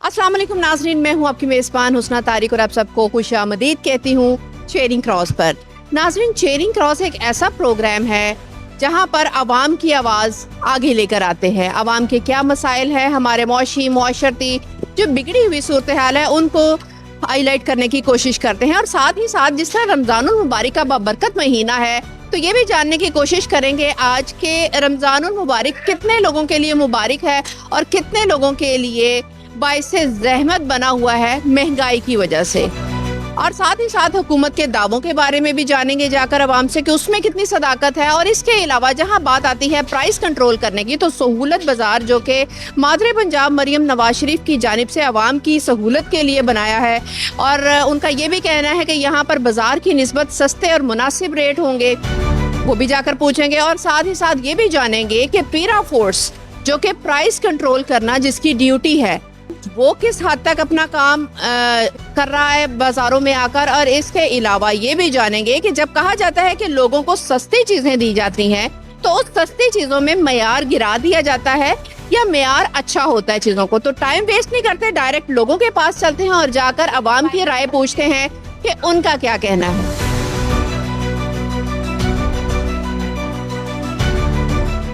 अस्सलाम वालेकुम नाज़रीन, मैं हूं आपकी मेज़बान हुस्ना तारिक और आप सबको खुशामदीद कहती हूं चेयरिंग क्रॉस पर। नाज़रीन, चेयरिंग क्रॉस एक ऐसा प्रोग्राम है जहां पर आवाम की आवाज़ आगे लेकर आते हैं। आवाम के क्या मसाइल है, हमारे मुआशरती जो बिगड़ी हुई सूरत हाल है उनको हाईलाइट करने की कोशिश करते हैं। और साथ ही साथ जिस तरह रमज़ानुल मुबारक का बाबरकत महीना है, तो ये भी जानने की कोशिश करेंगे आज के रमज़ानुल मुबारक कितने लोगों के लिए मुबारक है और कितने लोगों के लिए बाइसे ज़हमत बना हुआ है महंगाई की वजह से। और साथ ही साथ हुकूमत के दावों के बारे में भी जानेंगे जाकर आवाम से कि उसमें कितनी सदाकत है। और इसके अलावा जहां बात आती है प्राइस कंट्रोल करने की, तो सहूलत बाज़ार जो कि मादरे पंजाब मरियम नवाज शरीफ की जानिब से आवाम की सहूलत के लिए बनाया है, और उनका ये भी कहना है कि यहाँ पर बाज़ार की निस्बत सस्ते और मुनासिब रेट होंगे, वो भी जाकर पूछेंगे। और साथ ही साथ ये भी जानेंगे कि पीरा फोर्स जो कि प्राइस कंट्रोल करना जिसकी ड्यूटी है, वो किस हद तक अपना काम कर रहा है बाजारों में आकर। और इसके अलावा ये भी जानेंगे कि जब कहा जाता है कि लोगों को सस्ती चीजें दी जाती हैं, तो उस सस्ती चीजों में मयार गिरा दिया जाता है या मयार अच्छा होता है चीजों को। तो टाइम वेस्ट नहीं करते, डायरेक्ट लोगों के पास चलते हैं और जाकर आवाम की राय पूछते हैं कि उनका क्या कहना है।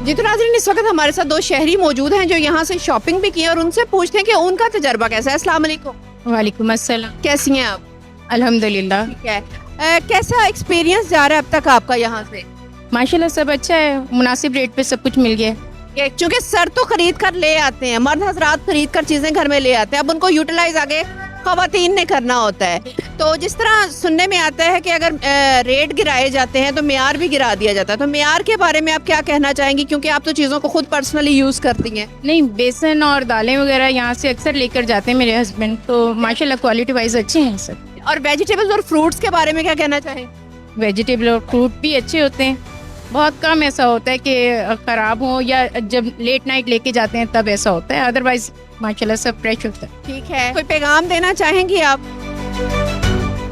जी तो नाज़रीन, इस वक्त हमारे साथ दो शहरी मौजूद हैं जो यहाँ से शॉपिंग भी की है और उनसे पूछते हैं कि उनका तजर्बा कैसा है। अस्सलाम वालेकुम। वालेकुम अस्सलाम। कैसी हैं आप? अल्हम्दुलिल्लाह। ठीक है। कैसा एक्सपीरियंस जा रहा है अब तक आपका यहाँ से? माशाल्लाह सब अच्छा है, मुनासिब रेट पे सब कुछ मिल गया। क्योंकि सर तो खरीद कर ले आते हैं, मर्द हजरात खरीद कर चीजें घर में ले आते हैं, अब उनको यूटिलाइज आगे खवातीन ने करना होता है। तो जिस तरह सुनने में आता है कि अगर रेट गिराए जाते हैं तो मेयार भी गिरा दिया जाता है, तो मेयार के बारे में आप क्या कहना चाहेंगी, क्योंकि आप तो चीज़ों को खुद पर्सनली यूज़ करती हैं? नहीं, बेसन और दालें वगैरह यहाँ से अक्सर लेकर जाते हैं मेरे हस्बैंड, तो माशाल्लाह क्वालिटी वाइज अच्छे हैं सब। और वेजिटेबल्स और फ्रूट्स के बारे में क्या कहना चाहें? वेजिटेबल और फ्रूट भी अच्छे होते हैं, बहुत कम ऐसा होता है कि ख़राब हो, या जब लेट नाइट लेके जाते हैं तब ऐसा होता है, अदरवाइज माशाल्लाह सब फ्रेश होता है। ठीक है। कोई पैगाम देना चाहेंगी आप?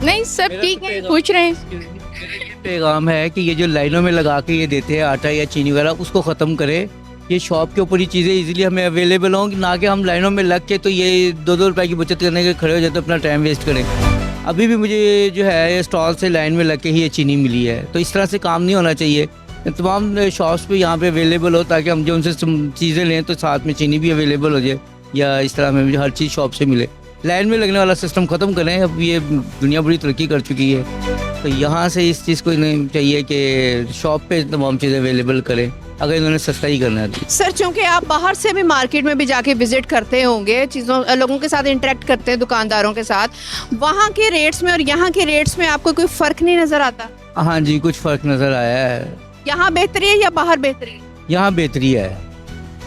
नहीं, सब ठीक है, पूछ रहे हैं। पैगाम है कि ये जो लाइनों में लगा के ये देते हैं आटा या चीनी वगैरह, उसको ख़त्म करें। ये शॉप के ऊपर ही चीज़ें इजीली हमें अवेलेबल हों, ना कि हम लाइनों में लग के तो ये 2-2 रुपए की बचत करने के खड़े हो जाते, अपना टाइम वेस्ट करें। अभी भी मुझे जो है स्टॉल से लाइन में लग के ही ये चीनी मिली है, तो इस तरह से काम नहीं होना चाहिए। तमाम शॉप्स पे यहाँ पे अवेलेबल हो, ताकि हम जो उनसे चीज़ें लें तो साथ में चीनी भी अवेलेबल हो जाए, या इस तरह में हर चीज़ शॉप से मिले। लाइन में लगने वाला सिस्टम ख़त्म करें। अब ये दुनिया बड़ी तरक्की कर चुकी है, तो यहाँ से इस चीज़ को नहीं चाहिए कि शॉप पे तमाम चीज़ें अवेलेबल करें, अगर इन्होंने सस्ता ही करना है। सर, चूँकि आप बाहर से भी मार्केट में भी जाके विजिट करते होंगे, चीज़ों लोगों के साथ इंटरेक्ट करते हैं, दुकानदारों के साथ, वहाँ के रेट्स में और यहाँ के रेट्स में आपको कोई फ़र्क नहीं नज़र आता? हाँ जी, कुछ फ़र्क नज़र आया है। यहाँ बेहतरी है या बाहर बेहतरी है? यहाँ बेहतरी है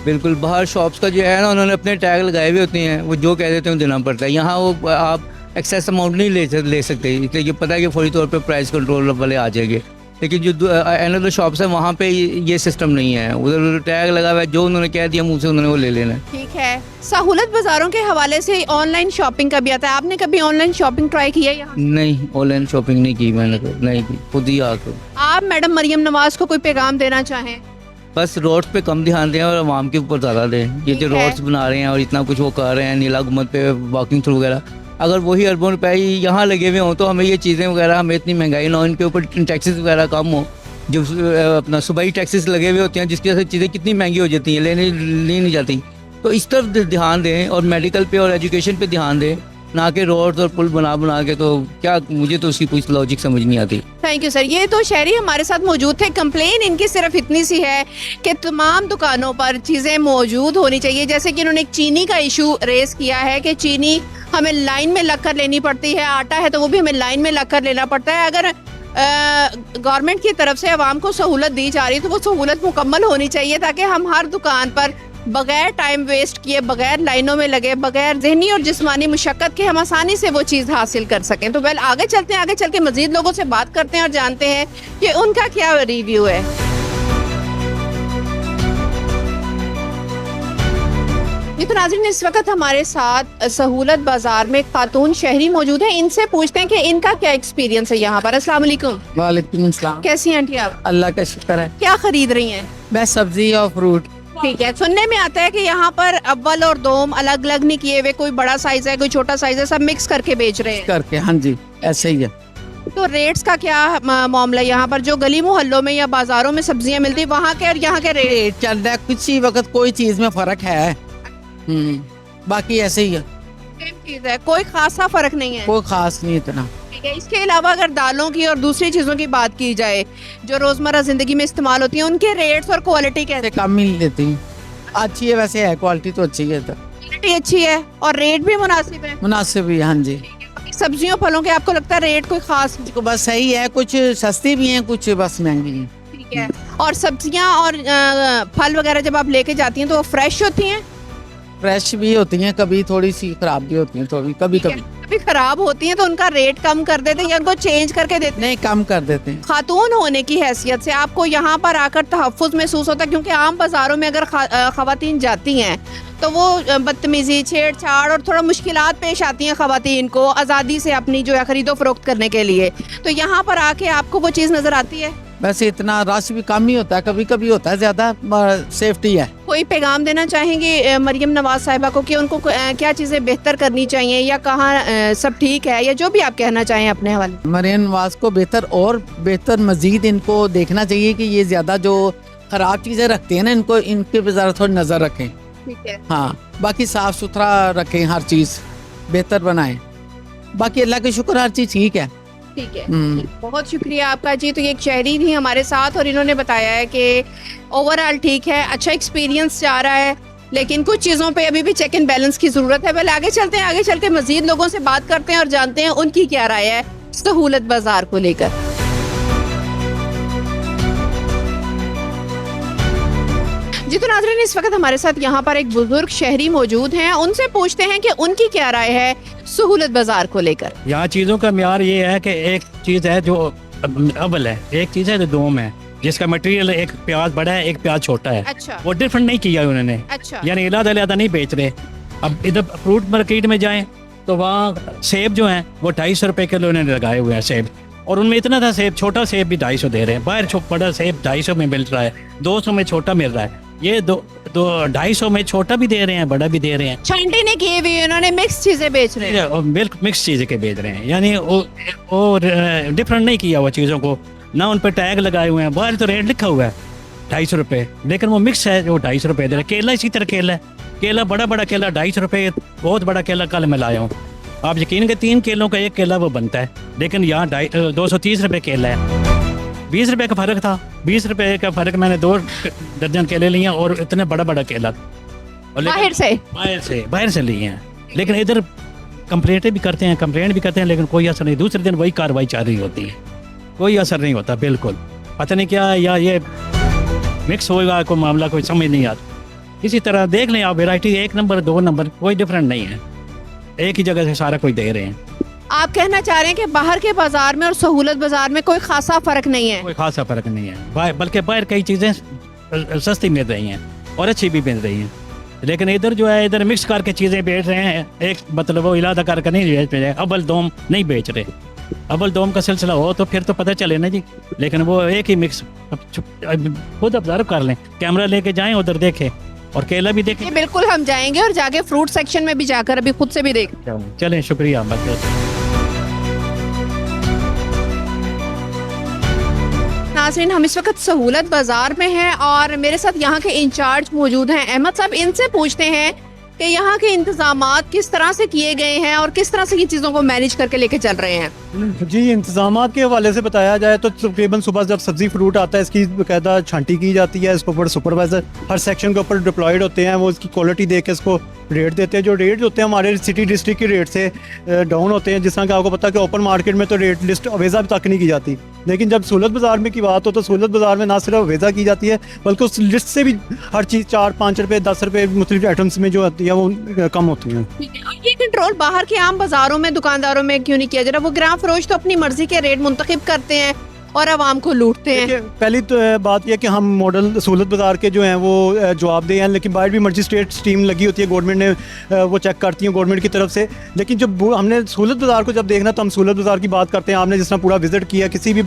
बिल्कुल। बाहर शॉप्स का जो है ना, उन्होंने अपने टैग लगाए हुए होते हैं, वो जो कह देते हैं देना पड़ता है। यहाँ वो आप एक्सेस अमाउंट नहीं ले सकते, इसलिए ये पता है कि फौरी तौर पे प्राइस कंट्रोल वाले आ जाएंगे। लेकिन जो अनदर शॉप्स है वहाँ पे ये सिस्टम नहीं है, उधर टैग लगा हुआ है, जो उन्होंने कह दिया मुँह से उन्होंने वो ले लेना है। ठीक है। सहूलत बाज़ारों के हवाले से ऑनलाइन शॉपिंग का भी आता है, आपने कभी ऑनलाइन शॉपिंग ट्राई की है यहाँ? नहीं, ऑनलाइन शॉपिंग नहीं की मैंने, तो नहीं की, खुद ही आकर। आप मैडम मरियम नवाज को कोई पैगाम देना चाहें? बस रोड्स पे कम ध्यान दें और आवाम के ऊपर ज़्यादा दें। ये जो रोड्स बना रहे हैं और इतना कुछ वो कर रहे हैं, नीला गुम्बद पे वॉकिंग थ्रू वगैरह, अगर वही अरबों रुपए यहाँ लगे हुए हों तो हमें ये चीज़ें वगैरह, हमें इतनी महंगाई ना हो, इनके ऊपर टैक्सेस वगैरह कम हो। जो अपना सुबह टैक्सेस लगे हुए होते हैं, जिसकी वजह से चीज़ें कितनी महंगी हो जाती हैं, ली नहीं जाती। तो इस तरफ ध्यान दें और मेडिकल पे और एजुकेशन पे ध्यान दें, ना कि रोड्स और पुल बना के। तो क्या, मुझे तो उसकी कुछ लॉजिक समझ नहीं आती। Thank you sir. ये तो शहरी हमारे साथ मौजूद थे। कंप्लेन इनकी सिर्फ इतनी सी है कि तमाम दुकानों पर चीज़ें मौजूद होनी चाहिए। जैसे कि इन्होंने एक चीनी का इशू रेस किया है कि चीनी हमें लाइन में लग कर लेनी पड़ती है, आटा है तो वो भी हमें लाइन में लग कर लेना पड़ता है। अगर गवर्नमेंट की तरफ से आवाम को सहूलत दी जा रही है तो वो सहूलत मुकम्मल होनी चाहिए, ताकि हम हर दुकान पर बगैर टाइम वेस्ट किए, बगैर लाइनों में लगे, बगैर ज़हनी और जिस्मानी मुशक्क़त के हम आसानी से वो चीज़ हासिल कर सकें। तो वेल, आगे चलते हैं, आगे चल के मज़ीद लोगों से बात करते हैं और जानते हैं कि उनका क्या रिव्यू है। ये तो नाज़रीन, इस वक्त हमारे साथ सहूलत बाज़ार में खातून शहरी मौजूद है, इनसे पूछते हैं कि इनका क्या एक्सपीरियंस है यहाँ पर। अस्सलाम वालेकुम। वालेकुम अस्सलाम। कैसी हैं आंटी आप? अल्लाह का शुक्र है। क्या खरीद रही हैं? मैं सब्जी और फ्रूट। ठीक है। सुनने में आता है कि यहाँ पर अव्वल और दोम अलग अलग नहीं किए हुए, कोई बड़ा साइज है कोई छोटा साइज है, सब मिक्स करके बेच रहे हैं। करके, हाँ जी ऐसे ही है। तो रेट्स का क्या मामला है यहाँ पर? जो गली मोहल्लों में या बाजारों में सब्जियां मिलती है वहाँ के और यहाँ के रेट रेट चल रहा है, कुछ ही वक्त कोई चीज में फर्क है। बाकी ऐसे ही है, सेम चीज है, कोई खासा फर्क नहीं है। कोई खास नहीं इतना। ठीक है। इसके अलावा अगर दालों की और दूसरी चीजों की बात की जाए जो रोजमर्रा जिंदगी में इस्तेमाल होती है, उनके रेट्स और क्वालिटी कैसे? ऐसे कम ही लेती हूँ, अच्छी है वैसे, है क्वालिटी तो अच्छी है, तो क्वालिटी अच्छी है और रेट भी मुनासिब है। मुनासिब भी, हाँ जी। सब्जियों फलों के आपको लगता है रेट कोई खास? तो बस सही है, कुछ सस्ती भी हैं, कुछ बस महंगी हैं। ठीक है। और सब्जियां और फल वगैरह जब आप लेके जाती हैं तो वो फ्रेश होती हैं? फ्रेश भी होती हैं, कभी थोड़ी सी खराब भी होती हैं, थोड़ी कभी कभी। कभी खराब होती हैं तो उनका रेट कम कर देते हैं या उनको चेंज करके देते हैं? नहीं, कम कर देते हैं। खातून होने की हैसियत से आपको यहाँ पर आकर तहफ़्फ़ुज़ महसूस होता है? क्योंकि आम बाज़ारों में अगर ख़वातीन जाती हैं तो वो बदतमीज़ी, छेड़छाड़ और थोड़ा मुश्किलात पेश आती हैं ख़वातीन को आज़ादी से अपनी जो है ख़रीदो फ़रोख्त करने के लिए, तो यहाँ पर आके आपको वो चीज़ नज़र आती है? वैसे इतना रश भी कम ही होता है, कभी कभी होता है ज़्यादा, सेफ्टी है। कोई पैगाम देना चाहेंगे मरियम नवाज साहिबा को कि उनको क्या चीज़ें बेहतर करनी चाहिए या कहाँ सब ठीक है, या जो भी आप कहना चाहें अपने हवाले? मरियम नवाज को बेहतर और बेहतर मजीद इनको देखना चाहिए कि ये ज़्यादा जो ख़राब चीज़ें रखते हैं ना, इनको इनके पे ज़रा थोड़ी नज़र रखें। ठीक है। हाँ, बाकी साफ़ सुथरा रखें, हर चीज़ बेहतर बनाएं। बाकी अल्लाह के शुक्र हर चीज़ ठीक है। ठीक है। बहुत शुक्रिया आपका जी। तो ये एक शहरी थी हमारे साथ और इन्होंने बताया है कि ओवरऑल ठीक है, अच्छा एक्सपीरियंस जा रहा है, लेकिन कुछ चीज़ों पे अभी भी चेक एंड बैलेंस की ज़रूरत है। पहले आगे चलते हैं, आगे चल के मज़ीद लोगों से बात करते हैं और जानते हैं उनकी क्या राय है सहूलत बाज़ार को लेकर। जी तो नाज़रीन, इस वक्त हमारे साथ यहाँ पर एक बुजुर्ग शहरी मौजूद हैं, उनसे पूछते हैं कि उनकी क्या राय है सहूलत बाज़ार को लेकर। यहाँ चीज़ों का म्यार ये है कि एक चीज़ है जो अव्वल है, एक चीज़ है जो दोम है, जिसका मटेरियल एक प्याज बड़ा है एक प्याज छोटा है। अच्छा। वो डिफरेंट नहीं किया उन्होंने। अच्छा। यानी अलग-अलग नहीं बेच रहे। अब इधर फ्रूट मार्केट में जाएं तो वहाँ सेब जो हैं वो 250 रुपये किलो उन्होंने लगाए हुए हैं सेब, और उनमें इतना था सेब, छोटा सेब भी 250 दे रहे हैं। बाहर बड़ा सेब 250 में मिल रहा है, 200 में छोटा मिल रहा है, ये 250 में छोटा भी दे रहे हैं, बड़ा भी दे रहे हैं। छांटे ने किए हुए उन्होंने मिक्स चीजें बेच रहे हैं। और मिल्क मिक्स चीज़ें के बेच रहे हैं, यानी वो डिफरेंट नहीं किया हुआ चीज़ों को, ना उन पर टैग लगाए हुए हैं। बाहर तो रेट लिखा हुआ है 250 रुपये, लेकिन वो मिक्स है जो 250 रुपये दे रहे हैं। केला इसी तरह केला है, केला बड़ा बड़ा केला 250 रुपये, बहुत बड़ा केला कल मैं लाया हूँ। आप यकीन के 3 किलो का एक केला वो बनता है, लेकिन यहाँ 230 रुपये केला है। 20 रुपये का फ़र्क था, 20 रुपये का फ़र्क मैंने 2 दर्जन केले लिए और इतने बड़ा बड़ा केला, और बाहर से लिए हैं। लेकिन इधर कंप्लेंटें भी करते हैं, कंप्लेंट भी करते हैं, लेकिन कोई असर नहीं। दूसरे दिन वही कार्रवाई चल रही होती है, कोई असर नहीं होता बिल्कुल। पता नहीं क्या, या ये मिक्स होगा कोई मामला, कोई समझ नहीं आता। इसी तरह देख लें आप, वैरायटी 1 नंबर 2 नंबर कोई डिफरेंट नहीं है, एक ही जगह से सारा कोई दे रहे हैं। आप कहना चाह रहे हैं कि बाहर के बाजार में और सहूलत बाजार में कोई खासा फर्क नहीं है? कोई खासा फर्क नहीं है, बल्कि बाहर कई चीज़ें सस्ती मिल रही हैं और अच्छी भी मिल रही हैं, लेकिन इधर जो है इधर मिक्स करके चीज़ें बेच रहे हैं। एक मतलब वो इलादा करके नहीं बेच रहे, अव्वल दोम नहीं बेच रहे। अव्वल दोम का सिलसिला हो तो फिर तो पता चले ना जी, लेकिन वो एक ही मिक्स। खुद ऑब्जर्व कर लें, कैमरा लेके जाएं उधर देखें और केला भी देखें। बिल्कुल हम जाएंगे और जाके फ्रूट सेक्शन में भी जाकर अभी खुद से भी देख। चलें, शुक्रिया। नाज़रीन, हम इस वक्त सहूलत बाज़ार में हैं और मेरे साथ यहाँ के इंचार्ज मौजूद हैं अहमद साहब। इनसे पूछते हैं कि यहाँ के इंतज़ामात किस तरह से किए गए हैं और किस तरह से ये चीज़ों को मैनेज करके लेके चल रहे हैं। जी, इंतज़ामात के हवाले से बताया जाए तो तकरीबन सुबह जब सब्ज़ी फ्रूट आता है इसकी बाकायदा छांटी की जाती है। इसके ऊपर सुपरवाइज़र हर सेक्शन के ऊपर डिप्लॉयड होते हैं, वो इसकी क्वालिटी देख के इसको रेट देते हैं। जो रेट होते हैं हमारे सिटी डिस्ट्रिक्ट के रेट से डाउन होते हैं। जिस तरह कि आपको पता है कि ओपन मार्केट में तो रेट लिस्ट अवेज़ा तक नहीं की जाती, लेकिन जब सहूलत बाज़ार में की बात हो तो सहूलत बाज़ार में ना सिर्फ अवेज़ा की जाती है बल्कि उस लिस्ट से भी हर चीज़ 4-5 रुपये 10 रुपये मुख्तलिफ आइटम्स में जो आती है वो कम होती हैं। ये कंट्रोल बाहर के आम बाज़ारों में दुकानदारों में क्यों नहीं किया जा रहा? वो ग्राम फरोश तो अपनी मर्जी के रेट मुंतखब करते हैं और आवाम को लूटते हैं। पहली तो बात यह कि हम मॉडल सहूलत बाज़ार के जो हैं वो जवाबदेह हैं, लेकिन बाहर भी मजिस्ट्रेट टीम लगी होती है, गवर्नमेंट ने वो चेक करती है गवर्नमेंट की तरफ से। लेकिन जब हमने सहूलत बाज़ार को जब देखना तो हम सहूलत बाज़ार की बात करते हैं। आपने जिस तरह पूरा विजिट किया, किसी भी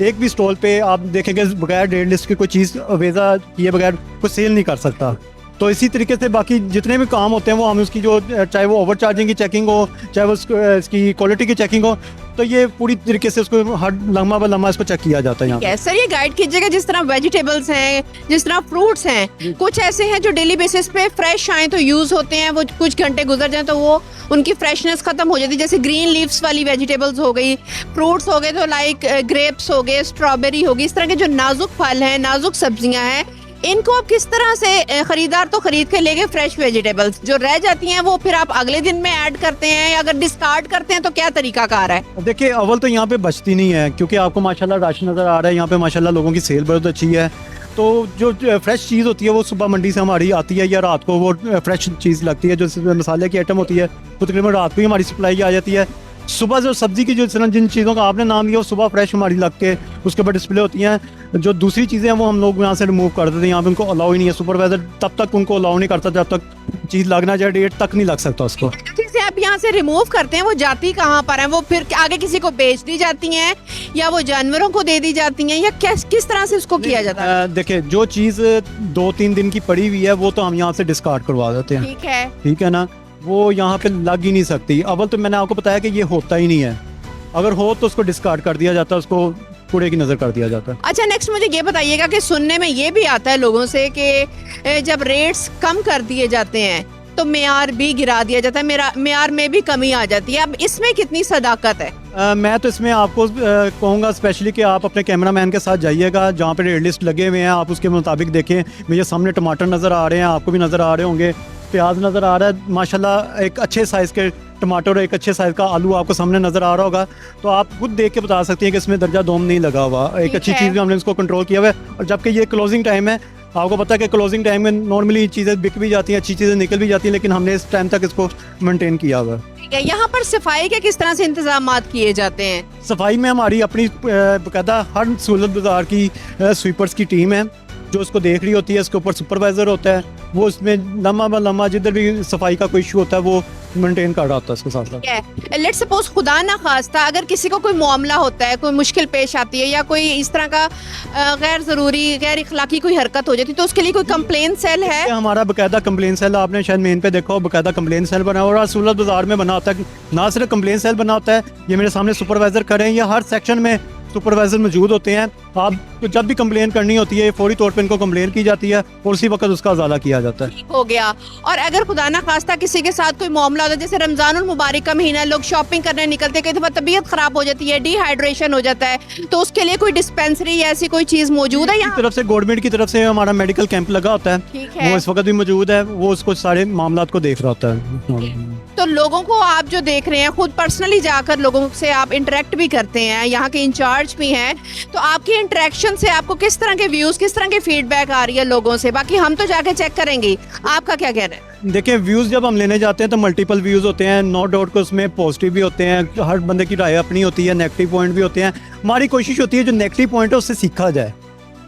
एक भी स्टॉल पे आप देखेंगे बगैर रेट लिस्ट की कोई चीज़ वेज़ा किए बगैर कोई सेल नहीं कर सकता। तो इसी तरीके से बाकी जितने भी काम होते हैं वो हम उसकी जो चाहे वो ओवर चार्जिंग की चेकिंग हो, चाहे वो इसकी क्वालिटी की चेकिंग हो, तो ये पूरी तरीके से उसको हर लम्हा ब लम्हा इसको चेक किया जाता है यहाँ पे। सर ये गाइड कीजिएगा, जिस तरह वेजिटेबल्स हैं, जिस तरह फ्रूट्स हैं, कुछ ऐसे हैं जो डेली बेसिस पे फ्रेश आए तो यूज होते हैं, वो कुछ घंटे गुजर जाए तो वो उनकी फ्रेशनेस खत्म हो जाती है, जैसे ग्रीन लीव्स वाली वेजिटेबल्स हो गई, फ्रूट्स हो गए तो लाइक ग्रेप्स हो गए, स्ट्रॉबेरी होगी, इस तरह के जो नाजुक फल हैं, नाजुक सब्जियां हैं, इनको आप किस तरह से खरीदार तो खरीद के लेके फ्रेश वेजिटेबल्स जो रह जाती हैं वो फिर आप अगले दिन में ऐड करते हैं या अगर डिस्कार्ड करते हैं तो क्या तरीका कार है? देखिए अव्वल तो यहाँ पे बचती नहीं है क्योंकि आपको माशाल्लाह राशन नज़र आ रहा है, यहाँ पे माशाल्लाह लोगों की सेल बहुत अच्छी है। तो जो फ्रेश चीज़ होती है वो सुबह मंडी से हमारी आती है या रात को वो फ्रेश चीज़ लगती है, जो मसाले की आइटम होती है वो तकरीबन रात को ही हमारी सप्लाई आ जाती है। सुबह जो सब्ज़ी की जो जिन चीज़ों का आपने नाम लिया वो सुबह फ्रेश हमारी लग के उसके ऊपर डिस्प्ले होती हैं। जो दूसरी चीज़ें हैं वो हम लोग यहाँ से रिमूव कर देते हैं, यहाँ पे उनको अलाउ ही नहीं है, सुपरवाइजर तब तक उनको अलाउ नहीं करता जब तक चीज़ लगना जाए, डेट तक नहीं लग सकता उसको। जैसे आप यहाँ से रिमूव करते हैं वो जाती कहाँ पर है? वो फिर आगे किसी को बेच दी जाती हैं या वो जानवरों को दे दी जाती हैं या किस तरह से उसको किया जाता है? देखिए जो चीज़ 2-3 दिन की पड़ी हुई है वो तो हम यहाँ से डिस्कार्ड करवा देते हैं, ठीक है ना, वो यहाँ पे लग ही नहीं सकती। अव्वल तो मैंने आपको बताया कि ये होता ही नहीं है, अगर हो तो उसको डिस्कार्ड कर दिया जाता है, उसको कूड़े की नज़र कर दिया जाता है। अच्छा नेक्स्ट मुझे ये बताइएगा कि सुनने में ये भी आता है लोगों से कि जब रेट्स कम कर दिए जाते हैं तो मेयार भी गिरा दिया जाता है, मेयार में भी कमी आ जाती है, अब इसमें कितनी सदाकत है? मैं तो इसमें आपको कहूँगा स्पेशली कि आप अपने कैमरामैन के साथ जाइएगा, जहाँ पे रेट लिस्ट लगे हुए हैं आप उसके मुताबिक देखें। मुझे सामने टमाटर नज़र आ रहे हैं, आपको भी नज़र आ रहे होंगे, प्याज नज़र आ रहा है, माशाल्लाह एक अच्छे साइज़ के टमाटर और एक अच्छे साइज़ का आलू आपको सामने नज़र आ रहा होगा, तो आप खुद देख के बता सकती हैं कि इसमें दर्जा दोम नहीं लगा हुआ, एक अच्छी चीज़ में हमने इसको कंट्रोल किया हुआ है। और जबकि ये क्लोजिंग टाइम है, आपको पता है कि क्लोजिंग टाइम में नॉर्मली चीज़ें बिक भी जाती हैं, अच्छी चीज़ें निकल भी जाती हैं, लेकिन हमने इस टाइम तक इसको मेंटेन किया हुआ है। ठीक है, यहाँ पर सफाई के किस तरह से इंतजाम किए जाते हैं? सफाई में हमारी अपनी बाकायदा हर सहूलत बाजार की स्वीपर्स की टीम है जो उसको देख रही होती है, इसके ऊपर सुपरवाइज़र होता है, वो उसमें लम्हा ब लम्हा जिधर भी सफाई का कोई इशू होता है वो मेंटेन कर रहा होता है उसके साथ साथ। लेट्स सपोज खुदा ना खास्ता अगर किसी को कोई मामला होता है, कोई मुश्किल पेश आती है या कोई इस तरह का गैर ज़रूरी गैर इखलाकी कोई हरकत हो जाती है तो उसके लिए कोई कंप्लेन सेल है? हमारा बाकायदा कंप्लेन सेल आपने शायद मेन पे देखा हो, बाकायदा कंप्लेन सेल बना हुआ और सहूलत बाजार में बना होता है, ना सिर्फ कंप्लेन सेल बना होता है, ये मेरे सामने सुपरवाइज़र खड़े हैं, ये हर सेक्शन में सुपरवाइज़र मौजूद होते हैं। आप जब भी कंप्लेन करनी होती है फौरी तौर पे इनको कंप्लेन की जाती है और उसी वक्त उसका अजाला किया जाता है। ठीक हो गया। और अगर खुदा ना खास्ता किसी के साथ कोई मामला होता है, जैसे रमजानुल मुबारक का महीना, लोग शॉपिंग करने निकलते हैं, कई दफा तबीयत खराब हो जाती है, डिहाइड्रेशन हो जाता है, तो उसके लिए कोई डिस्पेंसरी या ऐसी कोई चीज़ मौजूद है यहाँ? तरफ से गवर्नमेंट की तरफ से हमारा मेडिकल कैंप लगा होता है, ठीक है, वो इस वक्त भी मौजूद है, वो उसको सारे मामला को देख रहा होता है। तो लोगों को आप जो देख रहे हैं खुद पर्सनली जाकर लोगों से आप इंटरेक्ट भी करते हैं, यहाँ के इंचार्ज भी हैं, तो आपकी इंटरेक्शन से आपको किस तरह के व्यूज, किस तरह की फीडबैक आ रही है लोगों से? बाकी हम तो जाके चेक करेंगे, आपका क्या कहना है? देखिए व्यूज़ जब हम लेने जाते हैं तो मल्टीपल व्यूज़ होते हैं, नो डाउट को उसमें पॉजिटिव भी होते हैं, हर बंदे की राय अपनी होती है, नेगेटिव पॉइंट भी होते हैं। हमारी कोशिश होती है जो नेगेटिव पॉइंट है उससे सीखा जाए,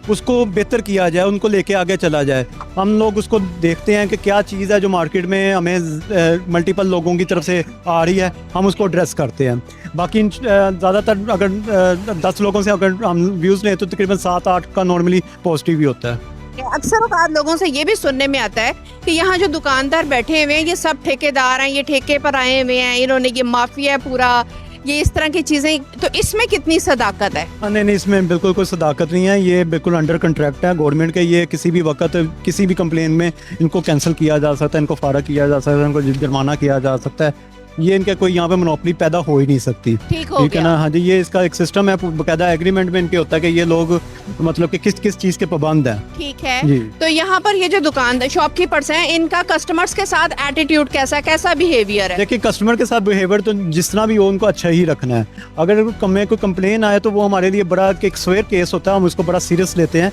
उसको बेहतर किया जाए, उनको लेके आगे चला जाए। हम लोग उसको देखते हैं कि क्या चीज़ है जो मार्केट में हमें मल्टीपल लोगों की तरफ से आ रही है, हम उसको एड्रेस करते हैं। बाकी ज़्यादातर अगर 10 लोगों से अगर हम व्यूज़ लें तो तकरीबन 7-8 का नॉर्मली पॉजिटिव ही होता है। अक्सर औकात लोगों से ये भी सुनने में आता है कि यहाँ जो दुकानदार बैठे हुए हैं ये सब ठेकेदार हैं, ये ठेके पर आए हुए हैं, इन्होंने ये माफिया है पूरा, ये इस तरह की चीज़ें, तो इसमें कितनी सदाकत है? नहीं, इसमें बिल्कुल कोई सदाकत नहीं है, ये बिल्कुल अंडर कंट्रैक्ट है गवर्नमेंट के, ये किसी भी वक्त किसी भी कंप्लेन में इनको कैंसिल किया जा सकता है, इनको फारग किया जा सकता है, इनको जुर्माना किया जा सकता है, ये इनका कोई यहाँ पे मोनोपोली पैदा हो ही नहीं सकती। ठीक है ना? हाँ जी, ये इसका एक सिस्टम है, बाकायदा एग्रीमेंट में इनके होता है कि ये लोग मतलब कि किस किस चीज़ के पाबंद हैं। ठीक है, तो यहाँ पर ये जो दुकानदार शॉपकीपर्स हैं इनका कस्टमर्स के साथ एटीट्यूड कैसा बिहेवियर है? देखिए कस्टमर के साथ बिहेवियर तो जिस तरह भी हो उनको अच्छा ही रखना है। अगर हमें कोई कंप्लेन आए तो वो हमारे लिए बड़ा एक स्वेयर केस होता है, हम उसको बड़ा सीरियस लेते हैं,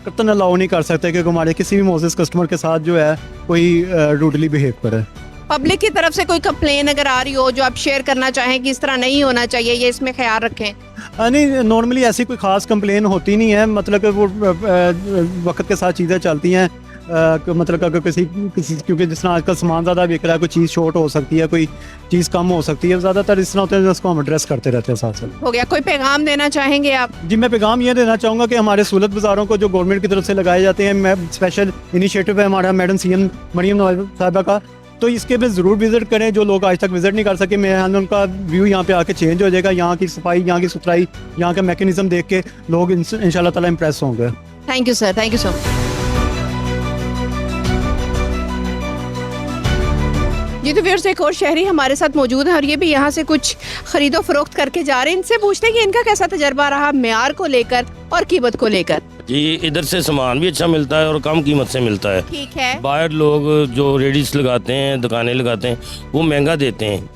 कतई अलाउ नहीं कर सकते क्योंकि हमारे किसी भी मोजिस कस्टमर के साथ जो है कोई रूडली बिहेव करे। पब्लिक की तरफ से कोई कंप्लेन अगर आ रही हो जो आप शेयर करना चाहें कि इस तरह नहीं होना चाहिए, ये इसमें ख्याल रखें? नहीं, नॉर्मली ऐसी कोई ख़ास कंप्लेन होती नहीं है, मतलब कि वो वक्त के साथ चीज़ें चलती हैं। मतलब अगर किसी क्योंकि जिस तरह आजकल सामान ज़्यादा बिक रहा है, कोई चीज़ शॉर्ट हो सकती है, कोई चीज़ कम हो सकती है, ज़्यादातर इस तरह होता है जिसको हम एड्रेस करते रहते हैं साथ साथ। हो गया, कोई पैगाम देना चाहेंगे आप? जी, मैं पैगाम ये देना चाहूँगा कि हमारे सहूलत बाज़ारों को जो गवर्नमेंट की तरफ से लगाए जाते हैं, मैं स्पेशल इनिशिएटिव है हमारा मैडम CM मरियम नवाज साहिबा का, तो इसके पे ज़रूर विज़िट करें। जो लोग आज तक विज़िट नहीं कर सके, मैं उनका व्यू यहाँ पे आके चेंज हो जाएगा। यहाँ की सफाई, यहाँ की सुथराई, यहाँ का मैकेनिज़्म देख के लोग इंशाल्लाह ताला इम्प्रेस होंगे। Thank you sir, thank you so much. जी, तो व्यूअर्स, एक और शहरी हमारे साथ मौजूद है और ये भी यहाँ से कुछ खरीदो फरोख्त करके जा रहे हैं। इनसे पूछते हैं कि इनका कैसा तजर्बा रहा म्यार को लेकर और कीमत को लेकर। जी, इधर से सामान भी अच्छा मिलता है और कम कीमत से मिलता है। ठीक है। बाहर लोग जो रेडीज लगाते हैं, दुकानें लगाते हैं, वो महंगा देते हैं।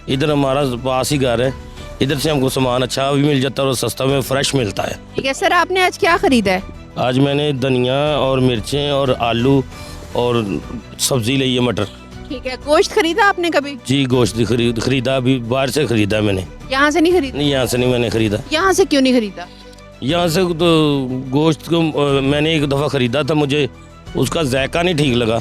इधर हमारा पास ही घर है, इधर से हमको सामान अच्छा भी मिल जाता है और सस्ता में फ्रेश मिलता है। ठीक है सर, आपने आज क्या खरीदा है? आज मैंने धनिया और मिर्चें और आलू और सब्जी ली है, मटर। ठीक है। गोश्त खरीदा आपने कभी? जी, गोश्त खरीदा, अभी बाहर से खरीदा मैंने। यहाँ से नहीं खरीदा? नहीं, यहाँ से नहीं मैंने खरीदा। यहाँ से क्यों नहीं खरीदा? यहाँ से तो गोश्त को मैंने एक दफ़ा ख़रीदा था, मुझे उसका जायका नहीं ठीक लगा,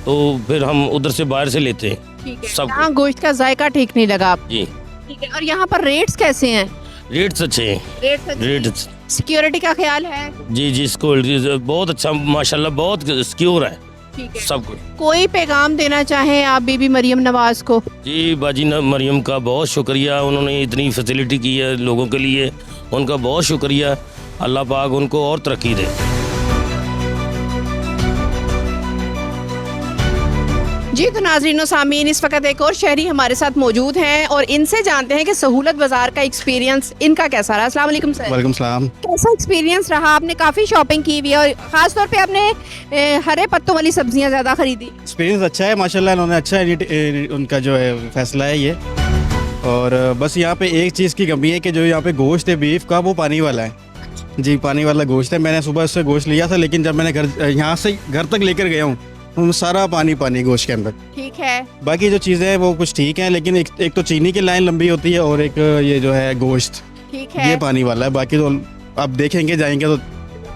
तो फिर हम उधर से बाहर से लेते हैं। ठीक है। सब यहाँ गोश्त का जायका ठीक नहीं लगा आप? जी। ठीक है। और यहाँ पर रेट्स कैसे हैं? रेट्स अच्छे हैं। रेट्स सिक्योरिटी का ख्याल है? जी जी, सिक्योरिटी बहुत अच्छा, माशाल्लाह बहुत सिक्योर है। ठीक है। सब कुछ। कोई पैगाम देना चाहें आप बीबी मरियम नवाज को? जी, बाजी मरियम का बहुत शुक्रिया, उन्होंने इतनी फैसिलिटी की है लोगों के लिए, उनका बहुत शुक्रिया। अल्लाह पाक उनको और तरक्की दे। जी, तो नाज़रीन और सामीन, इस वक्त एक और शहरी हमारे साथ मौजूद हैं और इनसे जानते हैं कि सहूलत बाज़ार का एक्सपीरियंस इनका कैसा रहा। अस्सलाम वालेकुम सर। वालेकुम सलाम। कैसा एक्सपीरियंस रहा? आपने काफ़ी शॉपिंग की हुई है और ख़ास तौर पे आपने हरे पत्तों वाली सब्जियां ज़्यादा खरीदी। एक्सपीरियंस अच्छा है माशाल्लाह, इन्होंने अच्छा उनका जो है फैसला है ये। और बस यहाँ पे एक चीज़ की कमी है कि जो यहाँ पे गोश्त है बीफ का, वो पानी वाला है। जी, पानी वाला गोश्त है। मैंने सुबह उससे गोश्त लिया था, लेकिन जब मैंने यहाँ से घर तक लेकर गया हूँ, सारा पानी गोश्त के अंदर। ठीक है। बाकी जो चीज़ें हैं वो कुछ ठीक हैं, लेकिन एक तो चीनी की लाइन लंबी होती है और एक ये जो है गोश्त, ठीक है, ये पानी वाला है। बाकी तो आप देखेंगे जाएंगे तो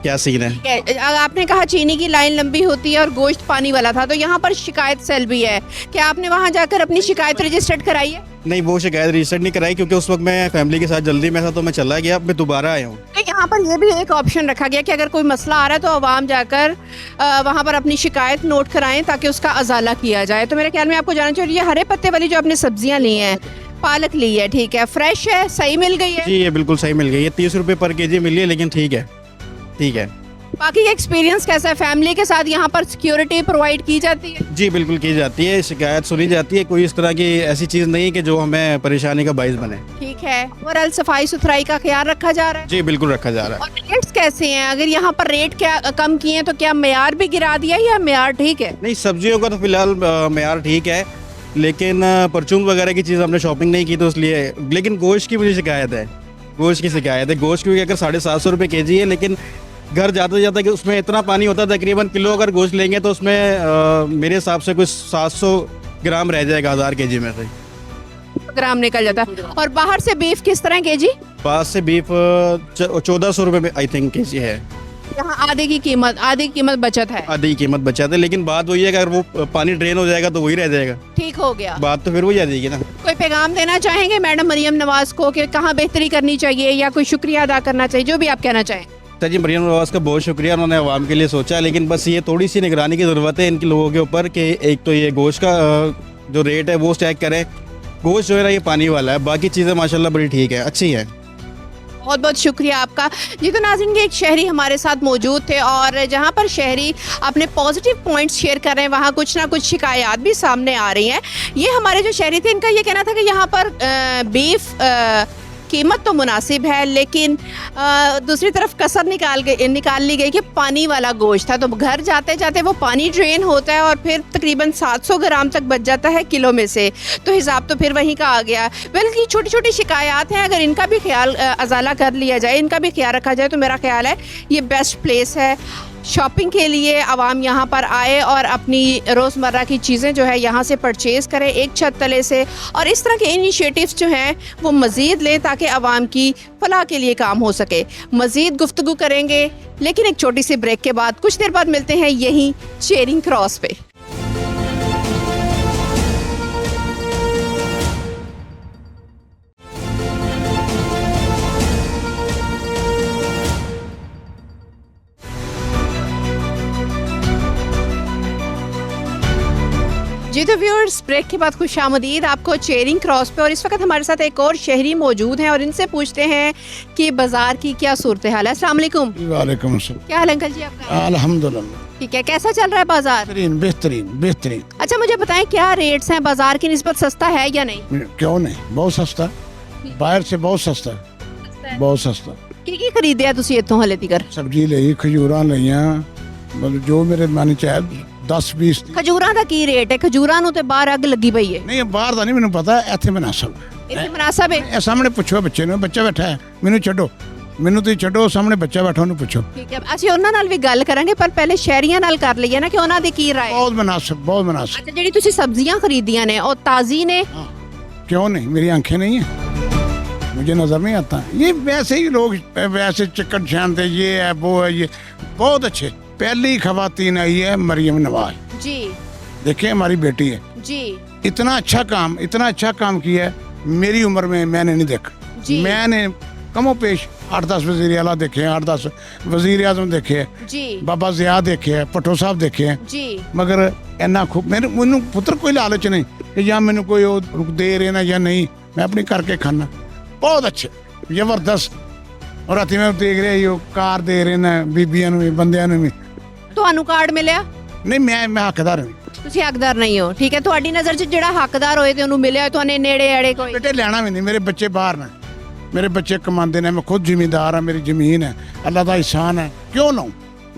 क्या सीन है। ठीक है। आपने कहा चीनी की लाइन लंबी होती है और गोश्त पानी वाला था, तो यहाँ पर शिकायत सेल भी है। क्या आपने वहाँ जाकर अपनी शिकायत रजिस्टर्ड कराई है? नहीं, वो शिकायत रजिस्टर नहीं कराई क्योंकि उस वक्त मैं फैमिली के साथ जल्दी में था, तो मैं चला गया। अब मैं दोबारा आया हूँ। तो यहाँ पर ये भी एक ऑप्शन रखा गया कि अगर कोई मसला आ रहा है तो आवाम जाकर वहाँ पर अपनी शिकायत नोट कराएं ताकि उसका अजाला किया जाए। तो मेरे ख्याल में आपको जाना चाहिए, हरे पत्ते वाली जो आपने सब्जियाँ ली हैं, पालक ली है, ठीक है, फ्रेश है, सही मिल गई है? जी, ये बिल्कुल सही मिल गई है। 30 रुपये पर केजी मिली है, लेकिन ठीक है, ठीक है। बाकी का एक्सपीरियंस कैसा है? फैमिली के साथ यहाँ पर सिक्योरिटी प्रोवाइड की जाती है? जी, बिल्कुल की जाती है, शिकायत सुनी जाती है। कोई इस तरह की ऐसी चीज़ नहीं है कि जो हमें परेशानी का बाइस बने। ठीक है। ओवरऑल सफाई सुथराई का ख्याल रखा जा रहा है? जी, बिल्कुल रखा जा रहा है। और रेट्स कैसे हैं? अगर यहाँ पर रेट क्या कम किए हैं तो क्या मेयार भी गिरा दिया या मेयार ठीक है? नहीं, सब्जियों का तो फिलहाल मेयार ठीक है, लेकिन परचून वगैरह की चीज़ हमने शॉपिंग नहीं की तो इसलिए। लेकिन गोश्त की मुझे शिकायत है, गोश्त की शिकायत है। गोश्त क्योंकि अगर 750 रुपये केजी है, लेकिन घर जाते जाते कि उसमें इतना पानी होता है, तकरीबन किलो अगर गोश्त लेंगे तो उसमें मेरे हिसाब से कुछ 700 ग्राम रह जाएगा 1000 केजी में से। ग्राम निकल जाता है। और बाहर से बीफ किस तरह केजी? पास से बीफ 1400 रुपये में आई थिंक केजी है। यहाँ आधी की कीमत बचत है। आधी कीमत बचाते, लेकिन बात वही है कि अगर वो पानी ड्रेन हो जाएगा तो वही रह जाएगा। ठीक हो गया। बात तो फिर वही आ जाएगी ना। कोई पैगाम देना चाहेंगे मैडम मरियम नवाज को कि कहाँ बेहतरी करनी चाहिए या कोई शुक्रिया अदा करना चाहिए, जो भी आप कहना चाहें? जी, मरियम नवाज का बहुत शुक्रिया, उन्होंने आवाम के लिए सोचा, लेकिन बस ये थोड़ी सी निगरानी की ज़रूरत है इनके लोगों के ऊपर कि एक तो ये गोश्त का जो रेट है वो चेक करें। गोश्त जो है ना ये पानी वाला है, बाकी चीज़ें माशाल्लाह बड़ी ठीक है, अच्छी है। बहुत बहुत शुक्रिया आपका। जी, तो नाज़रीन के एक शहरी हमारे साथ मौजूद थे और जहाँ पर शहरी अपने पॉजिटिव पॉइंट्स शेयर कर रहे हैं, वहाँ कुछ ना कुछ शिकायत भी सामने आ रही हैं। ये हमारे जो शहरी थे, इनका ये कहना था कि यहाँ पर बीफ कीमत तो मुनासिब है, लेकिन दूसरी तरफ कसर निकाल ली गई कि पानी वाला गोश्त था। तो घर जाते जाते वो पानी ड्रेन होता है और फिर तकरीबन 700 ग्राम तक बच जाता है किलो में से, तो हिसाब तो फिर वहीं का आ गया। बल्कि छोटी छोटी शिकायत हैं, अगर इनका भी ख्याल अजाला कर लिया जाए, इनका भी ख्याल रखा जाए, तो मेरा ख्याल है ये बेस्ट प्लेस है। शॉपिंग के लिए आवाम यहाँ पर आए और अपनी रोज़मर्रा की चीज़ें जो है यहाँ से परचेज़ करें एक छत तले से, और इस तरह के इनिशिएटिव्स जो हैं वो मज़ीद लें ताकि आवाम की फलाह के लिए काम हो सके। मज़ीद गुफ्तगू करेंगे, लेकिन एक छोटी सी ब्रेक के बाद कुछ देर बाद मिलते हैं यहीं चेरिंग क्रॉस पे। जी तो व्यूअर्स, ब्रेक के बाद खुश आमदीद आपको चेरिंग क्रॉस पे। और इस वक्त हमारे साथ एक और शहरी मौजूद हैं और इनसे पूछते हैं कि बाजार की क्या सूरत हाल है। अस्सलाम वालेकुम। वालेकुम अस्सलाम। क्या हाल अंकल जी आपका? अल्हम्दुलिल्लाह ठीक है, कैसा चल रहा है बाजार? बेहतरीन बेहतरीन बेहतरीन। अच्छा मुझे बताएं, क्या रेट्स हैं बाजार की निस्बत, सस्ता है या नहीं? क्यों नहीं, बहुत सस्ता, बाहर से बहुत सस्ता, बहुत सस्ता। की खरीदे तुसी इत्थों हले तिकर? सब्जी ਲਈ ਖਜੂਰਾਂ ਲਈਆਂ, मतलब जो मेरे मन ਚ ਹੈ 10-20। ਖਜੂਰਾਂ ਦਾ ਕੀ ਰੇਟ ਹੈ? ਖਜੂਰਾਂ ਨੂੰ ਤੇ ਬਾਹਰ ਅੱਗ ਲੱਗੀ ਪਈ ਹੈ। ਨਹੀਂ ਬਾਹਰ ਦਾ ਨਹੀਂ ਮੈਨੂੰ ਪਤਾ, ਇੱਥੇ ਮਨਾਸਬ ਇੱਥੇ ਮਨਾਸਬ ਹੈ। ਇਹ ਸਾਹਮਣੇ ਪੁੱਛੋ ਬੱਚੇ ਨੂੰ, ਬੱਚਾ ਬੈਠਾ ਹੈ, ਮੈਨੂੰ ਛੱਡੋ, ਮੈਨੂੰ ਤੁਸੀਂ ਛੱਡੋ, ਸਾਹਮਣੇ ਬੱਚਾ ਬੈਠਾ ਉਹਨੂੰ ਪੁੱਛੋ। ਠੀਕ ਹੈ, ਅਸੀਂ ਉਹਨਾਂ ਨਾਲ ਵੀ ਗੱਲ ਕਰਾਂਗੇ, ਪਰ ਪਹਿਲੇ ਸ਼ਹਿਰੀਆਂ ਨਾਲ ਕਰ ਲਈਏ ਨਾ ਕਿ ਉਹਨਾਂ ਦੀ ਕੀ ਰਾਏ ਹੈ। ਬਹੁਤ ਮਨਾਸਬ, ਬਹੁਤ ਮਨਾਸਬ। ਅੱਛਾ, ਜਿਹੜੀ ਤੁਸੀਂ ਸਬਜ਼ੀਆਂ ਖਰੀਦੀਆਂ ਨੇ ਉਹ ਤਾਜ਼ੀ ਨੇ? क्यों नहीं, मेरी आंखें नहीं है, मुझे नजर नहीं आता। ये वैसे ही लोग वैसे चिकन छानते, ये है वो है, ये बहुत अच्छे। पहली खवातीन आई है मरियम नवाज जी, देखिए हमारी बेटी है जी, इतना अच्छा काम किया है, मेरी उम्र में मैंने नहीं देखा। जी। मैंने कमो पेश 8-10 वजीर आला देखे हैं, 8-10 वजीर आजम देखे हैं, जी, बाबा ज़िया देखे हैं, भट्टो साहब देखे हैं, जी, मगर इन्ना खूब मैंने पुत्र कोई लालच नहीं कि या मैंने कोई वो दे रहे ना या नहीं, मैं अपनी करके खाना। बहुत अच्छे, जबरदस्त। और राती में देख रहे हो कार दे रहे ना बीबियां भी, बंदियां भी। ਤੁਹਾਨੂੰ ਕਾਰਡ ਮਿਲਿਆ? नहीं मैं हकदार हूँ। ਤੁਸੀਂ ਹੱਕਦਾਰ ਨਹੀਂ ਹੋ। ਠੀਕ ਹੈ, ਤੁਹਾਡੀ ਨਜ਼ਰ 'ਚ ਜਿਹੜਾ ਹੱਕਦਾਰ ਹੋਏ ਤੇ ਉਹਨੂੰ ਮਿਲਿਆ ਤੁਹਾਨੂੰ ਨੇੜੇ ਆੜੇ ਕੋਈ? बेटे लेना भी नहीं, मेरे बच्चे बाहर ने, मेरे बच्चे कमाते ने, मैं खुद जिम्मेदार हाँ, मेरी जमीन है, अल्लाह का एहसान है, क्यों ना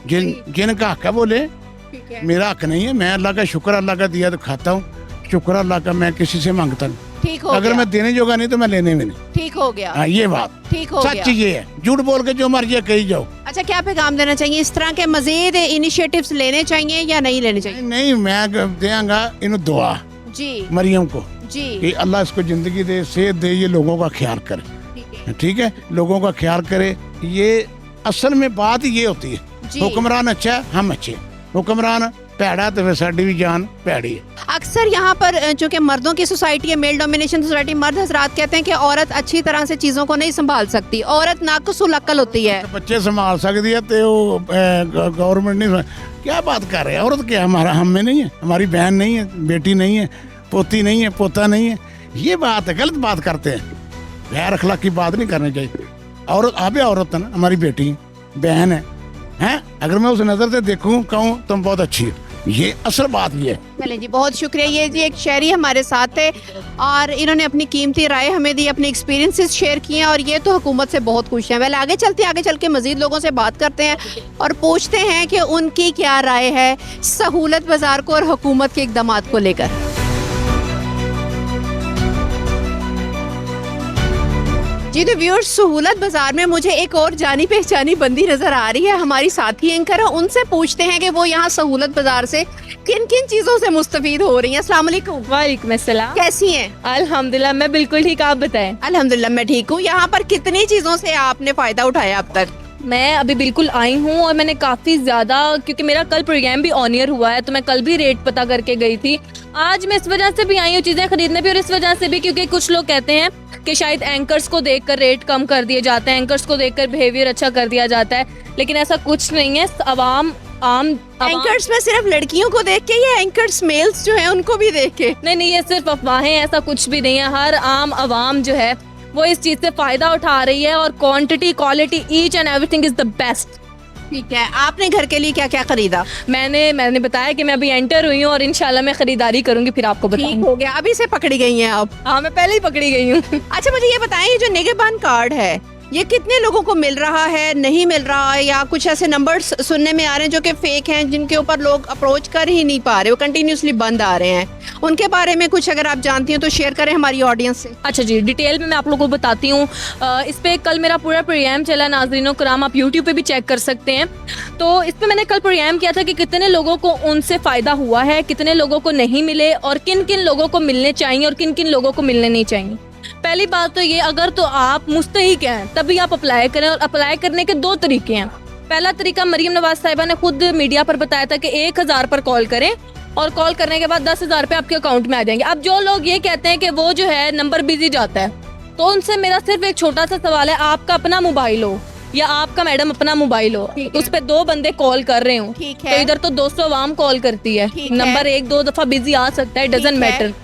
जिनका हक है वो ले। ठीक है, मेरा हक नहीं है, मैं अल्लाह का शुक्र, अल्लाह का दिया तो खाता हूँ, शुक्र अल्लाह का, मैं किसी से मांगता नहीं। ठीक हो अगर गया, मैं देने जोगा नहीं तो मैं लेने में नहीं। ठीक हो गया, हाँ ये बात ठीक हो सच गया। ये है, झूठ बोल के जो मर्जी है कही जाओ। अच्छा, क्या पैगाम देना चाहिए? इस तरह के मजीद इनिशिएटिव्स लेने चाहिए या नहीं लेने चाहिए? नहीं मैं देंगा इन दुआ जी, मरियम को जी, कि अल्लाह इसको जिंदगी दे, सेहत दे, ये लोगों का ख्याल करे। ठीक है, ठीक है, लोगों का ख्याल करे। ये असल में बात ये होती है, जी। हुक्मरान अच्छा है, हम अच्छे, हुक्मरान भैड़ा तो फिर साड़ी भी जान भैड़ी है। अक्सर यहाँ पर चूंकि मर्दों की सोसाइटी है, मेल डोमिनेशन सोसाइटी, मर्द हजरात कहते हैं कि औरत अच्छी तरह से चीज़ों को नहीं संभाल सकती, औरत नाकुसुल अक्ल होती है। बच्चे संभाल सकती है तो गवर्नमेंट नहीं। क्या बात कर रहे हैं, औरत क्या हमारा हम में नहीं है, हमारी बहन नहीं है, बेटी नहीं है, पोती नहीं है, पोता नहीं है। ये बात है, गलत बात करते हैं, गैर अखलाक की बात नहीं करनी चाहिए। औरत आप भी औरत है ना, हमारी बेटी बहन है, हैं? अगर मैं उस नज़र से देखूं कहूँ तुम बहुत अच्छी हो, ये असल बात ये है। चलें जी, बहुत शुक्रिया। ये जी एक शहरी हमारे साथ थे और इन्होंने अपनी कीमती राय हमें दी, अपने एक्सपीरियंसेस शेयर किए हैं और ये तो हुकूमत से बहुत खुश हैं। वैसे आगे चल के मज़ीद लोगों से बात करते हैं और पूछते हैं कि उनकी क्या राय है सहूलत बाज़ार को और हुकूमत के इक़दाम को लेकर। जी तो व्यूअर्स, सहूलत बाजार में मुझे एक और जानी पहचानी बंदी नजर आ रही है, हमारी साथी एंकर है। उनसे पूछते हैं कि वो यहाँ सहूलत बाजार से किन किन चीजों से मुस्तफीद हो रही हैं। अस्सलाम वालेकुम। वालेकुम अस्सलाम। कैसी हैं? अल्हम्दुलिल्लाह, मैं बिल्कुल ठीक, आप बताएं। अल्हम्दुलिल्लाह मैं ठीक हूँ। यहाँ पर कितनी चीजों से आपने फायदा उठाया अब तक? मैं अभी बिल्कुल आई हूँ और मैंने काफ़ी ज़्यादा, क्योंकि मेरा कल प्रोग्राम भी ऑन ईयर हुआ है तो मैं कल भी रेट पता करके गई थी। आज मैं इस वजह से भी आई हूँ चीज़ें खरीदने भी, और इस वजह से भी क्योंकि कुछ लोग कहते हैं कि शायद एंकर्स को देखकर रेट कम कर दिए जाते हैं, एंकर्स को देखकर बिहेवियर अच्छा कर दिया जाता है, लेकिन ऐसा कुछ नहीं है। आम एंकर्स में सिर्फ लड़कियों को देख के या एंकर्स मेल्स जो हैं उनको भी देख के? नहीं, ये सिर्फ अफवाहें, ऐसा कुछ भी नहीं है। हर आम आवाम जो है वो इस चीज़ से फ़ायदा उठा रही है, और quantity, quality, each and everything is the best. ठीक है, आपने घर के लिए क्या क्या खरीदा? मैंने बताया कि मैं अभी एंटर हुई हूँ और इंशाल्लाह मैं खरीदारी करूंगी, फिर आपको ठीक बताऊंगी। हो गया, अभी से पकड़ी गई हैं आप? हाँ, मैं पहले ही पकड़ी गई हूँ। अच्छा मुझे ये बताएं, ये जो निगहबान कार्ड है ये कितने लोगों को मिल रहा है, नहीं मिल रहा है, या कुछ ऐसे नंबर्स सुनने में आ रहे हैं जो कि फेक हैं, जिनके ऊपर लोग अप्रोच कर ही नहीं पा रहे, वो कंटिन्यूसली बंद आ रहे हैं, उनके बारे में कुछ अगर आप जानती हैं तो शेयर करें हमारी ऑडियंस से। अच्छा जी, डिटेल में मैं आप लोगों को बताती हूँ। इस पे कल मेरा पूरा प्रोग्राम चला, नाज़रीनो कराम, आप यूट्यूब पे भी चेक कर सकते हैं। तो इस पे मैंने कल प्रोग्राम किया था कि कितने लोगों को उनसे फ़ायदा हुआ है, कितने लोगों को नहीं मिले, और किन किन लोगों को मिलने चाहिए और किन किन लोगों को मिलने नहीं चाहिए। पहली बात तो ये, अगर तो आप मुस्तहिक हैं तभी आप अप्लाई करें, और अप्लाई करने के 2 तरीके हैं। पहला तरीका मरीम नवाज साहिबा ने खुद मीडिया पर बताया था कि 1000 पर कॉल करें, और कॉल करने के बाद 10,000 रुपये आपके अकाउंट में आ जाएंगे। अब जो लोग ये कहते हैं कि वो जो है नंबर बिजी जाता है, तो उनसे मेरा सिर्फ एक छोटा सा सवाल है, आपका अपना मोबाइल हो या आपका मैडम अपना मोबाइल हो, उस पर 2 बंदे कॉल कर रहे हो, ठीक तो है, इधर तो 200 आवाम कॉल करती है, ठीक है। नंबर 1-2 दफ़ा बिजी आ सकता है, डजंट ठीक है। मैटर।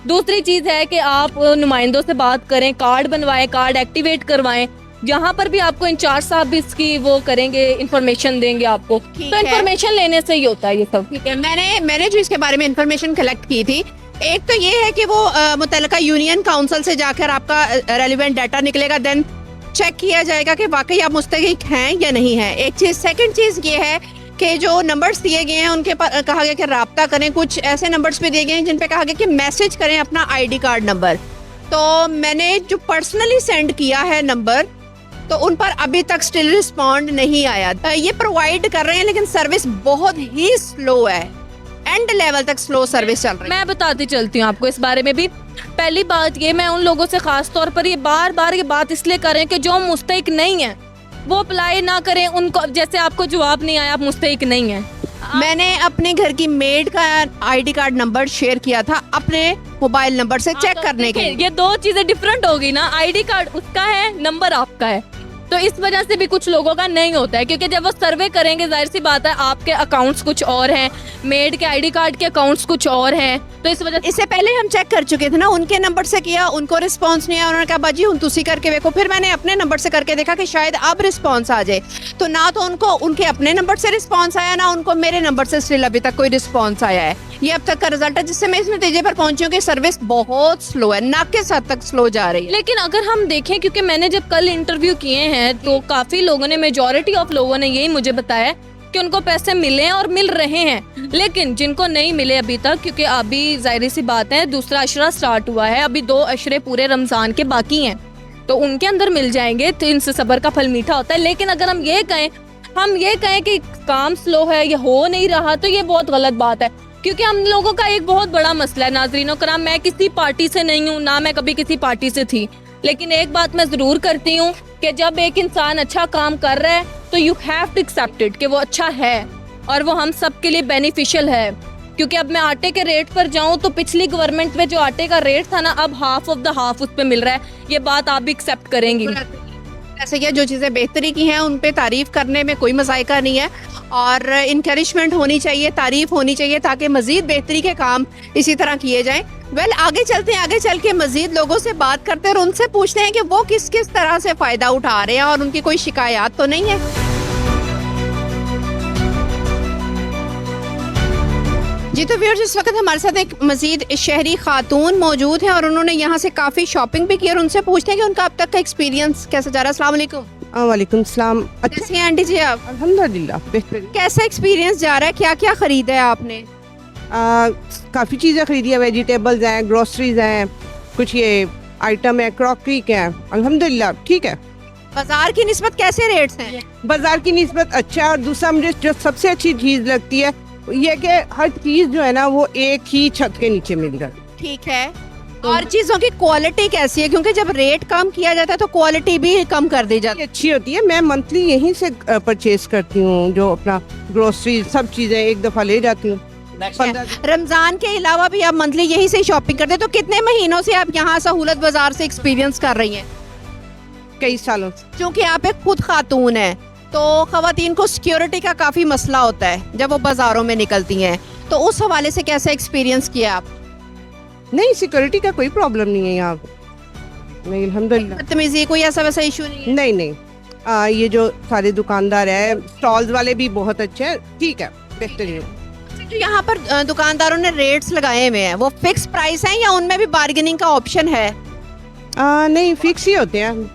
दूसरी चीज़ है कि आप नुमाइंदों से बात करें, कार्ड बनवाएं, कार्ड एक्टिवेट करवाएं, जहाँ पर भी आपको इंचार्ज साहब भी इसकी वो करेंगे, इंफॉर्मेशन देंगे आपको, ठीक तो है। इंफॉर्मेशन लेने से ही होता है ये सब। ठीक है, मैंने जो इसके बारे में इंफॉर्मेशन कलेक्ट की थी, एक तो ये है कि वो मुतल्लिका यूनियन काउंसिल से जाकर आपका रेलिवेंट डाटा निकलेगा, देन चेक किया जाएगा कि वाकई आप मुस्तहिक हैं या नहीं है, एक चीज़। सेकंड चीज़ ये है कि जो नंबर्स दिए गए हैं उनके पर कहा गया कि राब्ता करें, कुछ ऐसे नंबर्स भी दिए गए हैं जिन पे कहा गया कि मैसेज करें अपना आईडी कार्ड नंबर। तो मैंने जो पर्सनली सेंड किया है नंबर, तो उन पर अभी तक स्टिल रिस्पॉन्ड नहीं आया। ये प्रोवाइड कर रहे हैं लेकिन सर्विस बहुत ही स्लो है, एंड लेवल तक स्लो सर्विस चल रही है। मैं बताती चलती हूँ आपको इस बारे में भी। पहली बात ये, मैं उन लोगों से खास तौर पर ये बार बार ये बात इसलिए कर रहे हैं कि जो मुस्तहिक नहीं है वो अप्लाई ना करें, उनको जैसे आपको जवाब नहीं आया, आप मुस्तहिक नहीं हैं। मैंने अपने घर की मेड का आईडी कार्ड नंबर शेयर किया था अपने मोबाइल नंबर से चेक करने के लिए। ये 2 चीजें डिफरेंट हो गई ना, आईडी कार्ड उसका है, नंबर आपका है, तो इस वजह से भी कुछ लोगों का नहीं होता है, क्योंकि जब वो सर्वे करेंगे जाहिर सी बात है आपके अकाउंट्स कुछ और हैं, मेड के आईडी कार्ड के अकाउंट्स कुछ और हैं, तो इस वजह से इससे पहले हम चेक कर चुके थे ना, उनके नंबर से किया, उनको रिस्पांस नहीं आया, उन्होंने कहा बाजी हम तुसी करके देखो। फिर मैंने अपने नंबर से करके देखा कि शायद अब रिस्पांस आ जाए, तो ना तो उनको उनके अपने नंबर से रिस्पांस आया, ना उनको मेरे नंबर से स्टिल अभी तक कोई रिस्पांस आया है। ये अब तक का रिजल्ट है, जिससे मैं इस नतीजे पर पहुंची हूँ कि सर्विस बहुत स्लो है, नाक़िस हद तक स्लो जा रही है। लेकिन अगर हम देखें, क्योंकि मैंने जब कल इंटरव्यू किए हैं तो काफी लोगों ने, मेजॉरिटी ऑफ लोगों ने यही मुझे बताया कि उनको पैसे मिले हैं और मिल रहे हैं, लेकिन जिनको नहीं मिले अभी तक, क्योंकि अभी जाहिर सी बात है दूसरा अशरा स्टार्ट हुआ है, अभी 2 अशरे पूरे रमजान के बाकी हैं, तो उनके अंदर मिल जाएंगे, तो इनसे सब्र का फल मीठा होता है। लेकिन अगर हम ये कहें कि काम स्लो है, ये हो नहीं रहा, तो ये बहुत गलत बात है, क्योंकि हम लोगों का एक बहुत बड़ा मसला है। नाज़रीनो कराम, मैं किसी पार्टी से नहीं हूँ, ना मैं कभी किसी पार्टी से थी, लेकिन एक बात मैं ज़रूर करती हूँ कि जब एक इंसान अच्छा काम कर रहा है तो you have to accept it कि वो अच्छा है और वो हम सब के लिए बेनिफिशियल है। क्योंकि अब मैं आटे के रेट पर जाऊँ तो पिछली गवर्नमेंट में जो आटे का रेट था ना, अब हाफ ऑफ द हाफ उस पर मिल रहा है, ये बात आप भी एक्सेप्ट करेंगी। ऐसे क्या जो चीज़ें बेहतरी की हैं उन पे तारीफ करने में कोई मज़ायका नहीं है, और इनकरेजमेंट होनी चाहिए, तारीफ होनी चाहिए, ताकि मज़ीद बेहतरी के काम इसी तरह किए जाएं। वेल, आगे चलते हैं, आगे चल के मज़ीद लोगों से बात करते हैं और उनसे पूछते हैं कि वो किस किस तरह से फ़ायदा उठा रहे हैं और उनकी कोई शिकायत तो नहीं है। जी तो व्यूअर्स, इस वक्त हमारे साथ एक मज़ीद शहरी खातून मौजूद हैं और उन्होंने यहाँ से काफ़ी शॉपिंग भी की, और उनसे पूछते हैं कि उनका अब तक का एक्सपीरियंस कैसा जा रहा है। अस्सलाम वालेकुम। वालेकुम सलाम। कैसी हैं आंटी जी आप? अल्हम्दुलिल्लाह बेहतरीन। कैसा एक्सपीरियंस जा रहा है, क्या क्या खरीदा है आपने? काफ़ी चीज़ें खरीदी है, वेजिटेबल्स हैं, ग्रोसरीज हैं, कुछ ये आइटम है, क्रॉकरी के हैं, अल्हम्दुलिल्लाह ठीक है। बाजार की निस्बत कैसे रेट्स हैं? बाजार की निस्बत अच्छा है, और दूसरा मुझे जो सबसे अच्छी चीज़ लगती है ये कि हर चीज़ जो है ना वो एक ही छत के नीचे मिल रहा है। ठीक है, और चीज़ों की क्वालिटी कैसी है? क्योंकि जब रेट कम किया जाता है तो क्वालिटी भी कम कर दी जाती है। अच्छी होती है। मैं मंथली यहीं से परचेज करती हूँ, जो अपना ग्रोसरी सब चीज़ें एक दफ़ा ले जाती हूँ। रमजान के अलावा भी आप मंथली यहीं से शॉपिंग करते हैं, तो कितने महीनों से आप यहाँ सहूलत बाजार से एक्सपीरियंस कर रही हैं? कई सालों से। क्योंकि आप एक खुद खातून है तो खवातीन को सिक्योरिटी का काफ़ी मसला होता है जब वो बाजारों में निकलती हैं, तो उस हवाले से कैसा एक्सपीरियंस किया आप? नहीं, सिक्योरिटी का कोई प्रॉब्लम नहीं है यहाँ नहीं, अल्हम्दुलिल्लाह। बदतमीजी कोई ऐसा वैसा इशू नहीं है? नहीं नहीं, ये जो सारे दुकानदार है, स्टॉल्स वाले भी बहुत अच्छे हैं, ठीक है, बेहतरीन। जो यहाँ पर दुकानदारों ने रेट्स लगाए हुए हैं वो फिक्स प्राइस हैं या उनमें भी बार्गेनिंग का ऑप्शन है? नहीं, फिक्स ही होते हैं।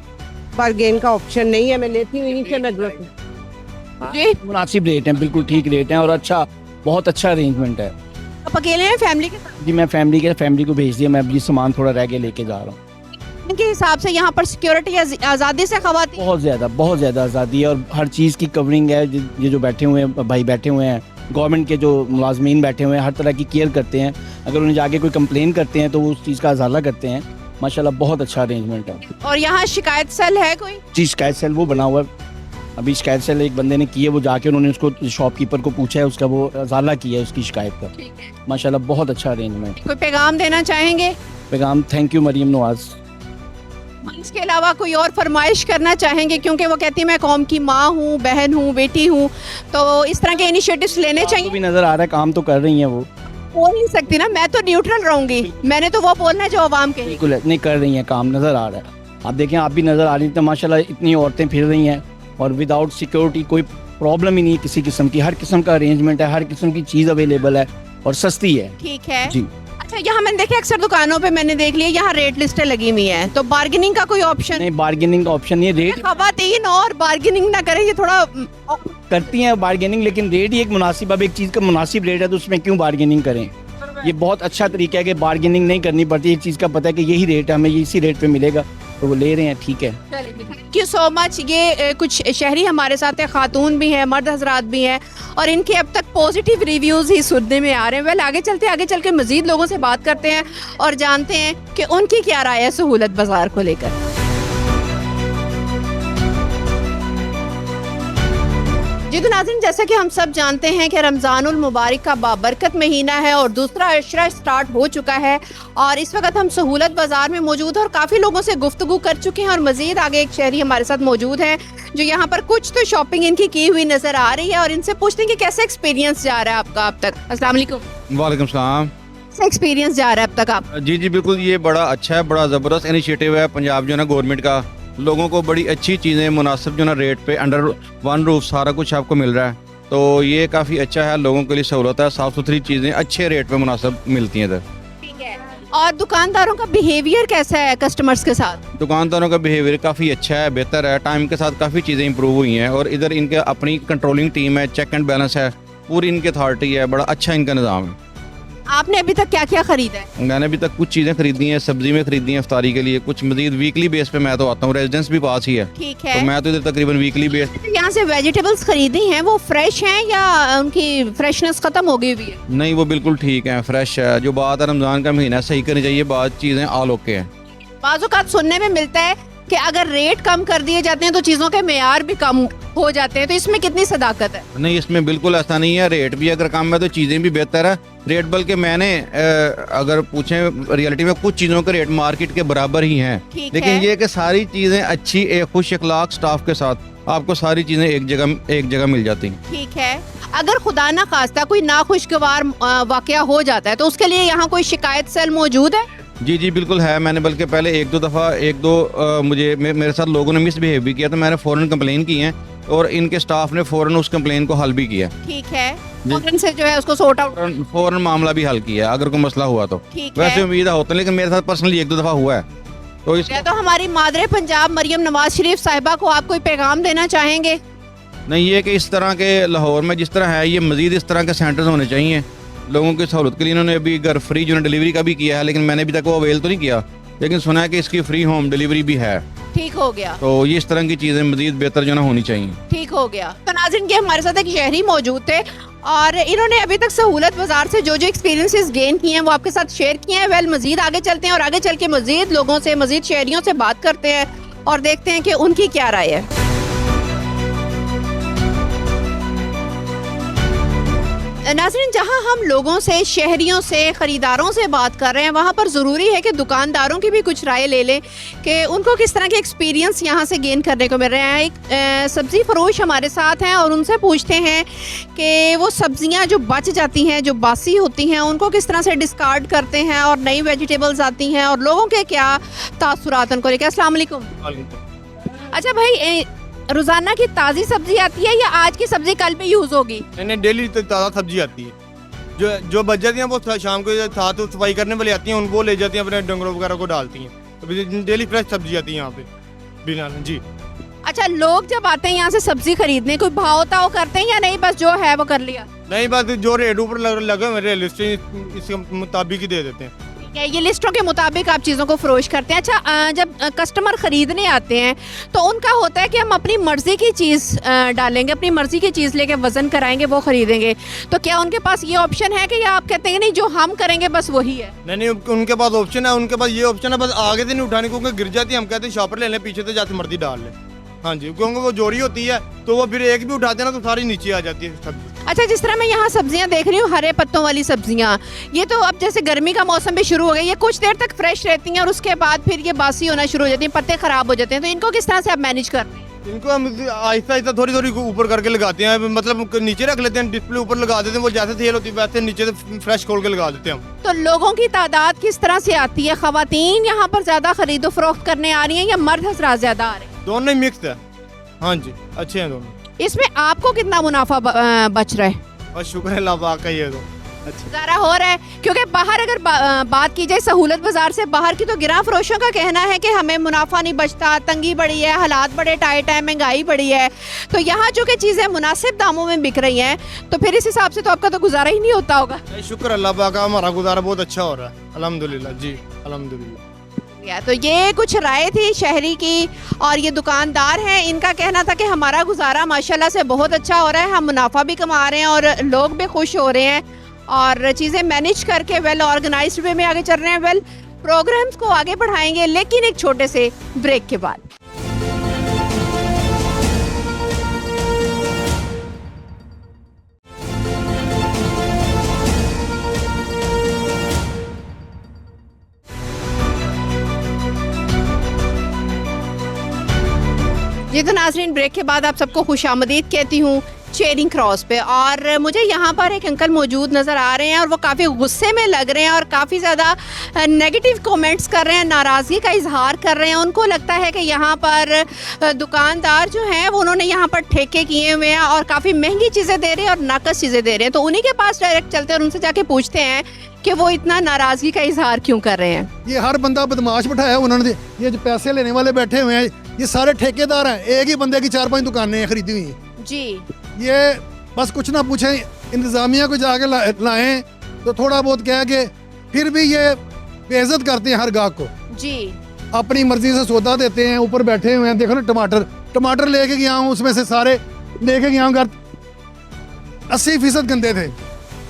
बार्गेन का ऑप्शन नहीं है, मैं लेती हुई नीचे नजर जी मुनासिब रेट हैं, बिल्कुल ठीक रेट हैं और अच्छा, बहुत अच्छा अरेंजमेंट है। आप अकेले हैं फैमिली के साथ? जी मैं फैमिली को भेज दिया, मैं अभी सामान थोड़ा रह के लेके जा रहा हूँ। इनके हिसाब से यहाँ पर सिक्योरिटी आज़ादी से खवातीन बहुत ज़्यादा आज़ादी है और हर चीज़ की कवरिंग है। ये जो बैठे हुए हैं भाई बैठे हुए हैं, गवर्नमेंट के जो मुलाजमीन बैठे हुए हैं, हर तरह की केयर करते हैं। अगर उन्हें जाके कोई कंप्लेन करते हैं तो वो उस चीज़ का अजाला करते हैं। माशाल्लाह बहुत अच्छा अरेंजमेंट है। और यहाँ शिकायत सेल है कोई? जी शिकायत सेल वो बना हुआ है, अभी शिकायत सेल एक बंदे ने की है, वो जाके उन्होंने उसको शॉपकीपर को पूछा है, उसका वो अजाला किया है उसकी शिकायत का। माशाल्लाह बहुत अच्छा अरेंजमेंट। कोई पैगाम देना चाहेंगे? पैगाम थैंक यू मरीम नवाज। इसके अलावा कोई और फरमाइश करना चाहेंगे, क्योंकि वो कहती है मैं कौम की माँ हूँ, बहन हूँ, बेटी हूँ, तो इस तरह के इनिशिएटिव्स लेने चाहिए? भी नज़र आ रहा है काम तो कर रही हैं वो। बोल नहीं सकती ना, मैं तो न्यूट्रल रहूंगी, मैंने तो वो बोलना है जो अवाम के। बिल्कुल नहीं कर रही हैं काम, नज़र आ रहा है। आप देखें, आप भी नज़र आ रही थी माशाल्लाह, इतनी औरतें फिर रही हैं और विदाउट सिक्योरिटी कोई प्रॉब्लम ही नहीं किसी किस्म की। हर किस्म का अरेंजमेंट है, हर किस्म की चीज़ अवेलेबल है और सस्ती है। ठीक है जी। अच्छा, यहाँ मैंने देखा अक्सर दुकानों पे मैंने देख लिया यहाँ रेट लिस्टें लगी हुई हैं, तो बार्गेनिंग का कोई ऑप्शन? नहीं, बार्गेनिंग का ऑप्शन नहीं है। रेट खवातीन और बार्गेनिंग ना करें, ये थोड़ा करती हैं बार्गेनिंग, लेकिन रेट ही एक मुनासिब, अब एक चीज़ का मुनासिब रेट है तो उसमें क्यों बार्गेनिंग करें। ये बहुत अच्छा तरीका है कि बार्गेनिंग नहीं करनी पड़ती, एक चीज़ का पता है कि यही रेट है, हमें इसी रेट पे मिलेगा तो वो ले रहे हैं, ठीक है। Thank you so much. ये कुछ शहरी हमारे साथ है, खातून भी हैं, मर्द हजरात भी हैं, और इनके अब तक पॉजिटिव रिव्यूज़ ही सुनने में आ रहे हैं। वेल आगे चल के मज़ीद लोगों से बात करते हैं और जानते हैं कि उनकी क्या राय है सहूलत बाज़ार को लेकर। जी तो नाज़रीन, जैसा कि हम सब जानते हैं कि रमज़ानुल मुबारक का बाबरकत महीना है और दूसरा अशरा स्टार्ट हो चुका है, और इस वक्त हम सहूलत बाज़ार में मौजूद हैं और काफ़ी लोगों से गुफ्तगू कर चुके हैं, और मज़ीद आगे एक शहरी हमारे साथ मौजूद हैं जो यहाँ पर कुछ तो शॉपिंग इनकी की हुई नज़र आ रही है, और इनसे पूछते हैं कि कैसे एक्सपीरियंस जा रहा है आपका अब तक। अस्सलाम वालेकुम। वालेकुम सलाम। कैसे एक्सपीरियंस जा रहा है अब तक आप? जी जी बिल्कुल, ये बड़ा अच्छा है, बड़ा ज़बरदस्त इनिशिएटिव है पंजाब जो है ना गवर्नमेंट का। लोगों को बड़ी अच्छी चीज़ें मुनासिब जो ना रेट पे अंडर वन रूफ सारा कुछ आपको मिल रहा है, तो ये काफ़ी अच्छा है, लोगों के लिए सहूलत है, साफ़ सुथरी चीज़ें अच्छे रेट पे मुनासिब मिलती हैं इधर। ठीक है। और दुकानदारों का बिहेवियर कैसा है कस्टमर्स के साथ? दुकानदारों का बिहेवियर काफ़ी अच्छा है, बेहतर है, टाइम के साथ काफ़ी चीज़ें इंप्रूव हुई हैं, और इधर इनके अपनी कंट्रोलिंग टीम है, चेक एंड बैलेंस है, पूरी इनकी अथॉरिटी है, बड़ा अच्छा इनका निज़ाम है। आपने अभी तक क्या क्या खरीदा है? मैंने अभी तक कुछ चीज़ें खरीदी हैं, सब्जी में खरीदी हैं इफ्तारी के लिए, कुछ मजीद वीकली बेस पे मैं तो आता हूँ, रेजिडेंस भी पास ही है, ठीक है। तो मैं तो इधर तकरीबन वीकली बेस। यहाँ से वेजिटेबल्स खरीदी हैं, वो फ्रेश हैं या उनकी फ्रेशनेस खत्म हो गई हुई है? नहीं, वो बिल्कुल ठीक है, फ्रेश है। जो बात है रमज़ान का महीना सही करनी चाहिए, बात चीज़ें आल ओके हैं। बाज़ सुनने में मिलता है कि अगर रेट कम कर दिए जाते हैं तो चीज़ों के मेयार भी कम हो जाते हैं, तो इसमें कितनी सदाकत है? नहीं, इसमें बिल्कुल ऐसा नहीं है, रेट भी अगर कम है तो चीज़ें भी बेहतर है। रेट बल्कि मैंने अगर पूछें रियलिटी में कुछ चीज़ों के रेट मार्केट के बराबर ही हैं, लेकिन ये कि सारी चीज़ें अच्छी एक खुश अखलाक स्टाफ के साथ आपको सारी चीज़ें एक जगह मिल जाती हैं। ठीक है। अगर खुदा ना खास्ता कोई नाखुशगवार वाकया हो जाता है तो उसके लिए यहाँ कोई शिकायत सेल मौजूद है? जी जी बिल्कुल है, मैंने बल्कि पहले एक दो मुझे मेरे साथ लोगों ने मिसबिहेव भी किया, तो मैंने फ़ौरन कंप्लेन की है और इनके स्टाफ ने फ़ौरन उस कंप्लेन को हल भी किया। ठीक है, फ़ौरन से जो है उसको सॉर्ट आउट, फ़ौरन मामला भी हल किया अगर कोई मसला हुआ तो। वैसे उम्मीद होता है, लेकिन मेरे साथ पर्सनली एक दो दफ़ा हुआ है। तो तो हमारी मादरे पंजाब मरियम नवाज शरीफ साहिबा को आप कोई पैगाम देना चाहेंगे? नहीं, ये कि इस तरह के लाहौर में जिस तरह है, ये मज़ीद इस तरह के सेंटर्स होने चाहिए लोगों की सहूलत के लिए। इन्होंने अभी घर फ्री जो डिलीवरी का भी किया है, लेकिन मैंने अभी तक वो अवेल तो नहीं किया, लेकिन सुना है कि इसकी फ्री होम डिलीवरी भी है। ठीक हो गया। तो ये इस तरह की चीज़ें मज़ीद बेहतर जो ना होनी चाहिए। ठीक हो गया। तो नाज़रीन, के हमारे साथ एक शहरी मौजूद थे और इन्होंने अभी तक सहूलत बाज़ार से जो जो एक्सपीरियंसेस गेन किए हैं वो आपके साथ शेयर किए हैं। वेल मज़ीद आगे चलते हैं और आगे चल के मज़ीद लोगों से, मज़ीद शहरियों से बात करते हैं और देखते हैं कि उनकी क्या राय है। नाज़रीन, जहां हम लोगों से, शहरियों से, ख़रीदारों से बात कर रहे हैं, वहां पर ज़रूरी है कि दुकानदारों की भी कुछ राय ले लें कि उनको किस तरह के एक्सपीरियंस यहां से गेन करने को मिल रहे हैं। एक सब्ज़ी फ़रोश हमारे साथ हैं और उनसे पूछते हैं कि वो सब्ज़ियां जो बच जाती हैं, जो बासी होती हैं, उनको किस तरह से डिस्कार्ड करते हैं और नई वेजिटेबल्स आती हैं और लोगों के क्या तासुरात उनको लेकर। अस्सलाम वालेकुम। अच्छा भाई, रोजाना की ताज़ी सब्जी आती है या आज की सब्जी कल पे यूज होगी? नहीं, डेली ताज़ा सब्जी आती है। जो बच जाती हैं वो शाम को साथ सफाई करने वाली आती हैं, उनको ले जाती हैं, अपने डंगरों वगैरह को डालती हैं, तो डेली फ्रेश सब्जी आती है यहाँ पे। बिना जी। अच्छा, लोग जब आते हैं यहाँ से सब्जी खरीदने, कोई भाव ताव करते हैं या नहीं, बस जो है वो कर लिया? नहीं, बस जो रेट ऊपर लगे हुए रियलिस्टिक इसके मुताबिक ही दे देते हैं। ठीक है, ये लिस्टों के मुताबिक आप चीज़ों को फरोश करते हैं। अच्छा, जब कस्टमर खरीदने आते हैं तो उनका होता है कि हम अपनी मर्जी की चीज़ डालेंगे, अपनी मर्जी की चीज़ लेके वजन कराएंगे, वो खरीदेंगे, तो क्या उनके पास ये ऑप्शन है कि या आप कहते हैं नहीं जो हम करेंगे बस वही है? नहीं, उनके पास ऑप्शन है, उनके पास ये ऑप्शन है, बस आगे से नहीं उठाने, क्योंकि गिर जाती है। हम कहते हैं शॉपर ले लें, पीछे से जाते मर्जी डाल लें। हाँ जी, क्योंकि वो जोड़ी होती है तो वो फिर एक भी उठाते हैं ना तो सारी नीचे आ जाती है सब्जी। अच्छा, जिस तरह मैं यहाँ सब्जियाँ देख रही हूँ, हरे पत्तों वाली सब्जियाँ, ये तो अब जैसे गर्मी का मौसम भी शुरू हो गया, ये कुछ देर तक फ्रेश रहती हैं और उसके बाद फिर ये बासी होना शुरू हो जाती हैं, पत्ते खराब हो जाते हैं, तो इनको किस तरह से आप मैनेज करते हैं? इनको हम आहिस्ता आहिस्ता थोड़ी थोड़ी ऊपर करके लगाते हैं, मतलब नीचे रख लेते हैं, डिस्प्ले ऊपर लगा देते हैं, वो जैसे सेल होती है वैसे नीचे से फ्रेश खोल के लगा देते हैं हम। तो लोगों की तादाद किस तरह से आती है? खवातीन यहाँ पर ज़्यादा खरीदो फरोख्त करने आ रही हैं या मर्द हजरात ज़्यादा आ रहे हैं? दोनों ही मिक्स है। हाँ जी, अच्छे हैं दोनों। इसमें आपको कितना मुनाफा बच रहा है? बस शुक्र है अल्लाह पाक का, ये तो अच्छा ज़रा हो रहा है, क्योंकि बाहर अगर बात की जाए सहूलत बाजार से बाहर की, तो गिरा फरोशों का कहना है कि हमें मुनाफा नहीं बचता, तंगी बढ़ी है, हालात बड़े टाइट है, महंगाई बढ़ी है, तो यहाँ जो कि चीज़ें मुनासिब दामों में बिक रही हैं, तो फिर इस हिसाब से तो आपका तो गुजारा ही नहीं होता होगा। शुक्र अल्लाह पाक का, हमारा गुजारा बहुत अच्छा हो रहा है अल्हम्दुलिल्लाह जी, अल्हम्दुलिल्लाह। तो ये कुछ राय थी शहरी की, और ये दुकानदार हैं, इनका कहना था कि हमारा गुजारा माशाल्लाह से बहुत अच्छा हो रहा है, हम मुनाफा भी कमा रहे हैं और लोग भी खुश हो रहे हैं और चीज़ें मैनेज करके वेल ऑर्गेनाइज्ड वे में आगे चल रहे हैं। वेल, प्रोग्राम्स को आगे बढ़ाएंगे लेकिन एक छोटे से ब्रेक के बाद। जी तो नाज़रीन, ब्रेक के बाद आप सबको खुशामदीद कहती हूँ चेरिंग क्रॉस पे, और मुझे यहाँ पर एक अंकल मौजूद नज़र आ रहे हैं और वो काफ़ी गुस्से में लग रहे हैं और काफ़ी ज़्यादा नेगेटिव कमेंट्स कर रहे हैं, नाराज़गी का इजहार कर रहे हैं। उनको लगता है कि यहाँ पर दुकानदार जो हैं वो उन्होंने यहाँ पर ठेके किए हुए हैं और काफ़ी महंगी चीज़ें दे रहे हैं और नाकस चीज़ें दे रहे हैं। तो उन्हीं के पास डायरेक्ट चलते हैं और उनसे जाके पूछते हैं कि वो इतना नाराज़गी का इजहार क्यों कर रहे हैं। ये हर बंदा बदमाश बैठाया उन्होंने, ये जो पैसे लेने वाले बैठे हुए हैं ये सारे ठेकेदार हैं, एक ही बंदे की 4-5 दुकानें खरीदी हुई हैं जी। ये बस कुछ ना पूछें, इंतज़ामिया को जाके लाएं तो थोड़ा बहुत कह के फिर भी ये बेइज्जत करते हैं हर गाहक को जी, अपनी मर्जी से सौदा देते हैं। ऊपर बैठे हुए हैं, देखो ना, टमाटर लेके गया हूँ, उसमें से सारे लेके गया हूँ घर 80% गंदे थे,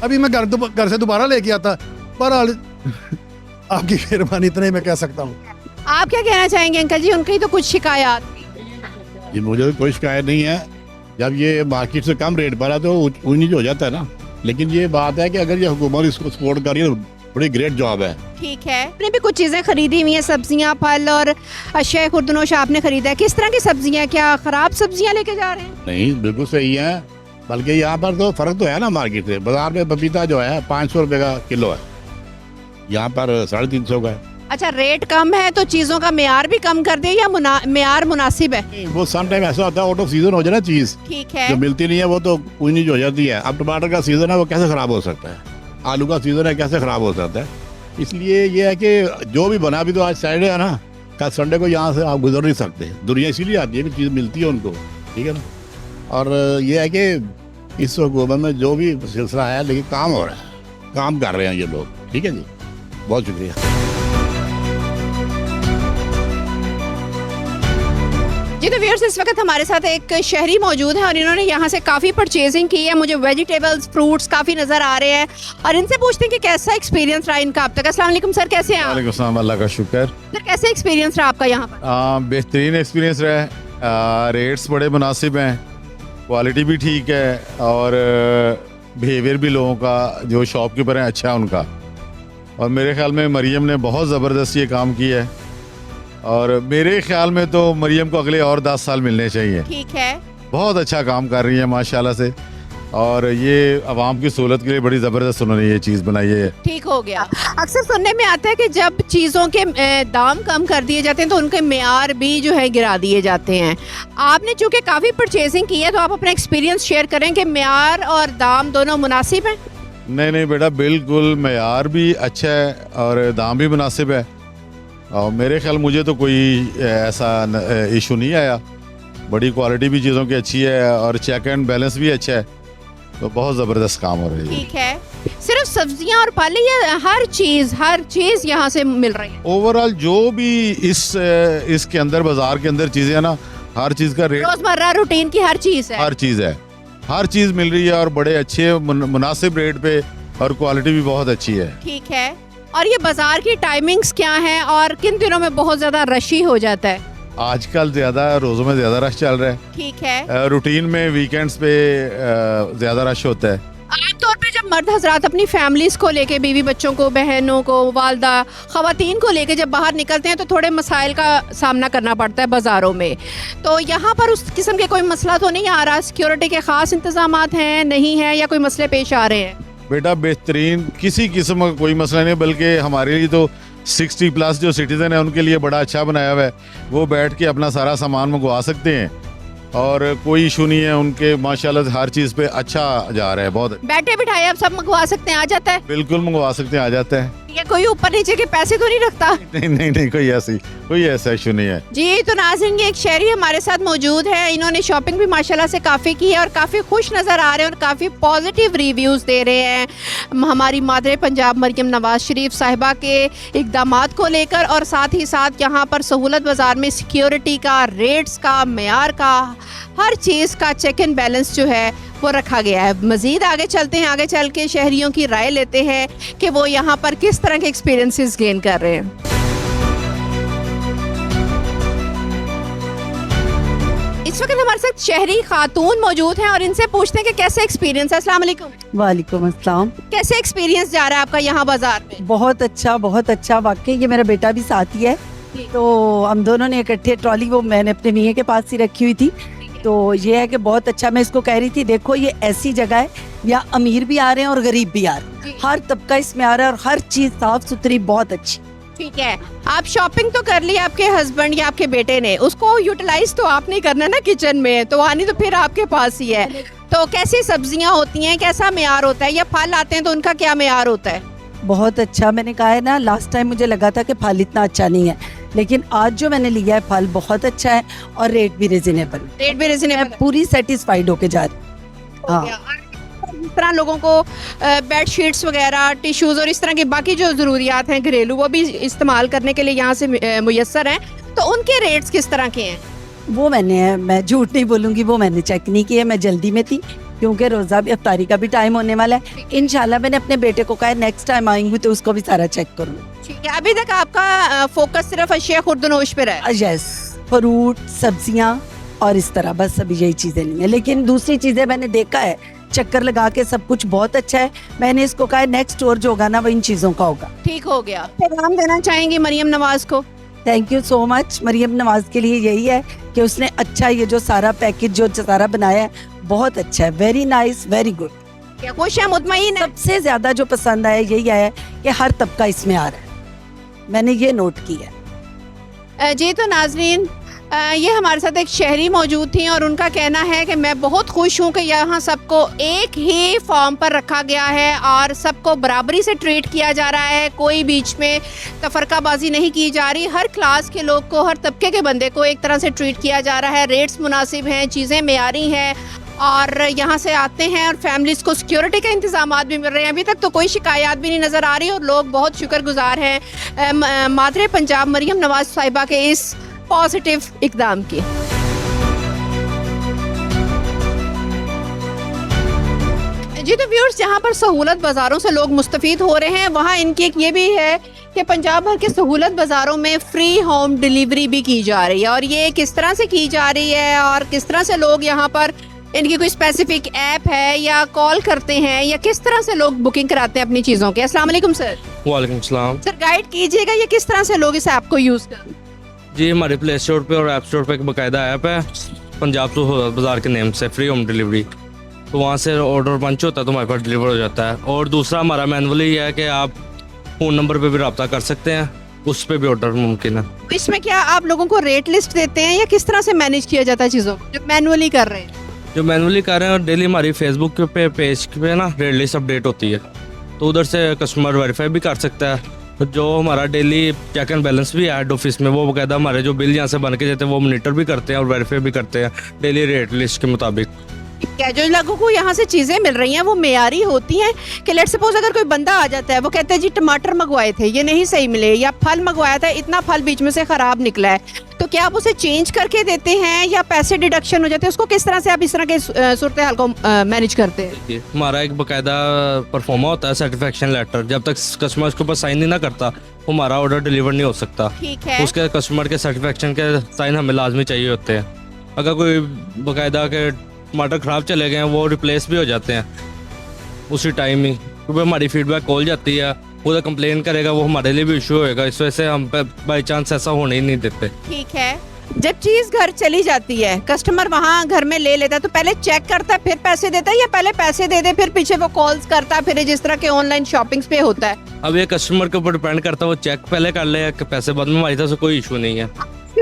अभी मैं घर से दोबारा लेके आता। बहरहाल आपकी मेहरबानी, इतने में कह सकता हूँ। आप क्या कहना चाहेंगे अंकल जी? उनकी तो कुछ शिकायत? जी मुझे कोई शिकायत नहीं है, जब ये मार्केट से कम रेट पर है तो ऊंच हो जाता है ना, लेकिन ये बात है कि अगर ये हुकूमत इसको सपोर्ट कर रही है तो बड़ी ग्रेट जॉब है। ठीक है, आपने भी कुछ चीज़ें खरीदी हुई हैं, सब्जियां, फल और अशिया खुर्दनोश आपने खरीदा है। किस तरह की सब्जियां? क्या ख़राब सब्जियां लेके जा रहे हैं? नहीं, बिल्कुल सही है, बल्कि यहाँ पर तो फ़र्क तो है ना मार्केट से। बाजार में पपीता जो है 500 रुपये का किलो है, यहाँ पर 350 का है। अच्छा, रेट कम है तो चीज़ों का मेयार भी कम कर दिया या मेयार मुनासिब है? वो सम टाइम ऐसा होता है, आउट ऑफ सीजन हो जाए ना चीज़, ठीक है, जो मिलती नहीं है वो तो ऊंच हो जाती है। अब टमाटर का सीज़न है, वो कैसे ख़राब हो सकता है? आलू का सीज़न है, कैसे ख़राब हो सकता है? इसलिए ये है कि जो भी बना भी, तो आज सैटरडे है ना, कल संडे को यहाँ से आप गुजर नहीं सकते। दुनिया इसीलिए आती है कि चीज़ मिलती है उनको, ठीक है ना। और ये है कि इस हुकूमत में जो भी सिलसिला है, लेकिन काम हो रहा है, काम कर रहे हैं ये लोग, ठीक है जी। बहुत शुक्रिया जी। तो व्यूअर्स, इस वक्त हमारे साथ एक शहरी मौजूद है और इन्होंने यहाँ से काफ़ी परचेजिंग की है। मुझे वेजिटेबल्स, फ्रूट्स काफ़ी नज़र आ रहे हैं और इनसे पूछते हैं कि कैसा एक्सपीरियंस रहा इनका अब तक। अस्सलाम वालेकुम सर, कैसे हैं आप? वालेकुम सलाम, अल्लाह का शुक्र। सर, कैसे एक्सपीरियंस रहा आपका यहाँ पर? बेहतरीन एक्सपीरियंस रहा है, रेट्स बड़े मुनासिब हैं, क्वालिटी भी ठीक है और बिहेवियर भी लोगों का जो शॉपकीपर हैं अच्छा है उनका। और मेरे ख्याल में मरियम ने बहुत ज़बरदस्त ये काम किया है और मेरे ख्याल में तो मरियम को अगले और 10 साल मिलने चाहिए। ठीक है, बहुत अच्छा काम कर रही है माशाल्लाह से, और ये आवाम की सहूलत के लिए बड़ी ज़बरदस्त उन्होंने ये चीज़ बनाई है। ठीक हो गया। अक्सर सुनने में आता है कि जब चीज़ों के दाम कम कर दिए जाते हैं तो उनके मेयार भी जो है गिरा दिए जाते हैं। आपने चूँकि काफ़ी परचेजिंग की है तो आप अपना एक्सपीरियंस शेयर करें कि मेयार और दाम दोनों मुनासिब हैं? नहीं बेटा, बिल्कुल मेयार भी अच्छा है और दाम भी मुनासिब है। और मेरे ख्याल मुझे तो कोई ऐसा इशू नहीं आया। बड़ी क्वालिटी भी चीज़ों की अच्छी है और चेक एंड बैलेंस भी अच्छा है, तो बहुत ज़बरदस्त काम हो रही है। ठीक है, सिर्फ सब्जियां और फल या हर चीज यहाँ से मिल रही है? ओवरऑल जो भी इसके अंदर बाजार के अंदर चीज़ें हैं ना, हर चीज़ का रेट, रोजमर्रा रूटीन की हर चीज है। हर चीज़ है, हर चीज़ मिल रही है और बड़े अच्छे मुनासिब रेट पे, और क्वालिटी भी बहुत अच्छी है। ठीक है, और ये बाजार की टाइमिंग्स क्या हैं और किन दिनों में बहुत ज्यादा रशी हो जाता है? आजकल ज़्यादा रोज़ों में ज़्यादा रश चल रहा है। ठीक है, रूटीन में वीकेंड्स पे ज़्यादा रश होता है। आमतौर पे जब मर्द हजरात अपनी फैमिलीज को लेके, बीवी बच्चों को, बहनों को, वालदा खवातीन को लेके जब बाहर निकलते हैं तो थोड़े मसाइल का सामना करना पड़ता है बाज़ारों में। तो यहाँ पर उस किस्म के कोई मसला तो नहीं आ रहा? सिक्योरिटी के ख़ास इंतजामात हैं, नहीं है, या कोई मसले पेश आ रहे हैं? बेटा बेहतरीन, किसी किस्म का कोई मसला नहीं, बल्कि हमारे लिए तो 60 प्लस जो सिटीज़न है उनके लिए बड़ा अच्छा बनाया हुआ है। वो बैठ के अपना सारा सामान मंगवा सकते हैं और कोई इशू नहीं है। उनके माशाल्लाह से हर चीज़ पे अच्छा जा रहा है, बहुत बैठे बिठाए आप सब मंगवा सकते हैं, आ जाता है? बिल्कुल मंगवा सकते हैं, आ जाता है। ये कोई ऊपर नीचे के पैसे तो नहीं रखता? नहीं, कोई ऐसा इशू नहीं है। जी, तो नाज़रीन ये एक शहरी हमारे साथ मौजूद है, इन्होंने शॉपिंग भी माशाल्लाह से काफ़ी की है और काफ़ी खुश नज़र आ रहे हैं और काफ़ी पॉजिटिव रिव्यूज़ दे रहे हैं हमारी मादरे पंजाब मरियम नवाज शरीफ साहिबा के इक़दामात को लेकर, और साथ ही साथ यहाँ पर सहूलत बाज़ार में सिक्योरिटी का, रेट्स का, मेयार का, हर चीज़ का चेक एंड बैलेंस जो है वो रखा गया है। मज़ीद आगे चलते हैं, आगे चल के शहरियों की राय लेते हैं कि वो यहाँ पर किस तरह के एक्सपीरियंसेस गेन कर रहे हैं। इस वक्त हमारे साथ शहरी खातून मौजूद हैं और इनसे पूछते हैं कि कैसे एक्सपीरियंस है। अस्सलाम वालेकुम। वालेकुम अस्सलाम। कैसे एक्सपीरियंस जा रहा है आपका यहाँ बाजार में? बहुत अच्छा। वाकई ये मेरा बेटा भी साथ ही है, तो हम दोनों ने इकट्ठे ट्रॉली, वो मैंने अपने मियाँ के पास ही रखी हुई थी, तो ये है कि बहुत अच्छा। मैं इसको कह रही थी देखो ये ऐसी जगह है यहाँ अमीर भी आ रहे हैं और गरीब भी आ रहे हैं, हर तबका इसमें आ रहा है और हर चीज़ साफ सुथरी बहुत अच्छी। ठीक है, आप शॉपिंग तो कर ली आपके हस्बैंड या आपके बेटे ने, उसको यूटिलाइज तो आपने करना ना किचन में, तो आनी तो फिर आपके पास ही है। तो कैसी सब्जियां होती हैं, कैसा मेयार होता है, या फल आते हैं तो उनका क्या मेयार होता है? बहुत अच्छा। मैंने कहा है ना, लास्ट टाइम मुझे लगा था कि फल इतना अच्छा नहीं है, लेकिन आज जो मैंने लिया है फल बहुत अच्छा है और रेट भी रिजनेबल। पूरी सेटिस्फाइड होके जा रही। हाँ, इस तरह लोगों को बेड शीट्स वगैरह, टिश्यूज़ और इस तरह की बाकी जो ज़रूरियात हैं घरेलू, वो भी इस्तेमाल करने के लिए यहाँ से मुयस्सर हैं, तो उनके रेट्स किस तरह के हैं? वो मैं झूठ नहीं बोलूँगी, वो मैंने चेक नहीं किया, मैं जल्दी में थी क्योंकि रोज़ा भी अफ्तारी का भी टाइम होने वाला है। इंशाल्लाह मैंने अपने बेटे को कहा नेक्स्ट टाइम आएंगी तो उसको भी सारा चेक करूँगी। ठीक है, अभी तक आपका फोकस सिर्फ अशिया खुर्दनोश पे रहा है? यस, फ्रूट, सब्जियाँ और इस तरह, बस अभी यही चीज़ें नहीं है, लेकिन दूसरी चीज़ें मैंने देखा है, चक्कर लगा के सब कुछ बहुत अच्छा है। मैंने इसको कहा नेक्स्ट टूर जो होगा ना वो इन चीज़ों का होगा। ठीक हो गया। पैगाम देना चाहेंगी मरियम नवाज को? Thank you so much. Maryam Nawaz के लिए यही है कि उसने अच्छा ये जो सारा पैकेज जो सारा बनाया है बहुत अच्छा है, वेरी नाइस, वेरी गुड। क्या खुश है, मुतमईन है? सबसे ज्यादा जो पसंद आया यही आया कि हर तबका इसमें आ रहा है, मैंने ये नोट किया। जी, तो नाजरीन ये हमारे साथ एक शहरी मौजूद थी और उनका कहना है कि मैं बहुत खुश हूँ कि यहाँ सबको एक ही फॉर्म पर रखा गया है और सबको बराबरी से ट्रीट किया जा रहा है, कोई बीच में तफरकाबाजी नहीं की जा रही, हर क्लास के लोग को, हर तबके के बंदे को एक तरह से ट्रीट किया जा रहा है, रेट्स मुनासिब हैं, चीज़ें मेयारी हैं और यहाँ से आते हैं और फैमिलीज़ को सिक्योरिटी के इंतजाम भी मिल रहे हैं। अभी तक तो कोई शिकायत भी नहीं नज़र आ रही और लोग बहुत शुक्रगुजार हैं मादरे पंजाब मरियम नवाज साहिबा के इस पॉजिटिव इकदाम की। जी, तो व्यूअर्स, जहाँ पर सहूलत बाज़ारों से लोग मुस्तफ़ीद हो रहे हैं, वहाँ इनकी एक ये भी है कि पंजाब भर के सहूलत बाज़ारों में फ्री होम डिलीवरी भी की जा रही है। और ये किस तरह से की जा रही है और किस तरह से लोग यहाँ पर, इनकी कोई स्पेसिफिक ऐप है या कॉल करते हैं या किस तरह से लोग बुकिंग कराते हैं अपनी चीज़ों के? अस्सलाम वालेकुम सर। वालेकुम सलाम। सर, गाइड कीजिएगा ये किस तरह से लोग इस ऐप को यूज़ करें? जी, हमारे प्ले स्टोर पे और ऐप स्टोर पे एक बाकायदा ऐप है पंजाब सहूलत बाज़ार के नेम से, फ्री होम डिलीवरी। तो वहाँ से ऑर्डर पंच होता है तो हमारे पास डिलीवर हो जाता है। और दूसरा हमारा मैनुअल ही है कि आप फ़ोन नंबर पे भी रब्ता कर सकते हैं, उस पर भी ऑर्डर मुमकिन है। इसमें क्या आप लोगों को रेट लिस्ट देते हैं या किस तरह से मैनेज किया जाता है चीज़ों को, जो मैनुअली कर रहे हैं? जो मैनुअली कर रहे हैं, डेली हमारी फेसबुक पे पेज पे ना रेट लिस्ट अपडेट होती है, तो उधर से कस्टमर वेरीफाई भी कर सकता है जो हमारा डेली चेक एंड बैलेंस भी है हेड ऑफिस में, वो बाकायदा हमारे जो बिल यहाँ से बन के जाते हैं वो मॉनिटर भी करते हैं और वेरीफाई भी करते हैं डेली रेट लिस्ट के मुताबिक। क्या जो लोगों को यहाँ से चीज़ें मिल रही हैं वो मेयारी होती हैं कि लेट सपोज अगर कोई बंदा आ जाता है वो कहता है जी टमाटर मंगवाए थे ये नहीं सही मिले, या फल मंगवाया था इतना फल बीच में से ख़राब निकला है, तो क्या आप उसे चेंज करके देते हैं या पैसे डिडक्शन हो जाते हैं? उसको किस तरह से आप इस तरह के सूरत हाल को मैनेज करते हैं? हमारा एक बाकायदा परफॉर्मा होता है सर्टिफिकेशन लेटर, जब तक कस्टमर उसके ऊपर साइन नहीं ना करता हमारा ऑर्डर डिलीवर नहीं हो सकता। ठीक है। उसके कस्टमर के सर्टिफिकेशन के साइन हमें लाजमी चाहिए होते हैं। अगर कोई बाकायदा के टमाटर ख़राब चले गए हैं वो रिप्लेस भी हो जाते हैं उसी टाइम ही, क्योंकि हमारी फीडबैक कॉल जाती है, वो कंप्लेन करेगा वो हमारे लिए भी इशू होएगा, इस वजह से हम पे बाई चांस ऐसा होने ही नहीं देते। ठीक है। जब चीज़ घर चली जाती है कस्टमर वहाँ घर में ले लेता है तो पहले चेक करता है फिर पैसे देता है, या पहले पैसे दे दे फिर पीछे वो कॉल्स करता है, फिर जिस तरह के ऑनलाइन शॉपिंग्स पे होता है? अब ये कस्टमर के ऊपर डिपेंड करता है, वो चेक पहले कर ले या पैसे बाद में, हमारी तरफ से कोई इशू नहीं है।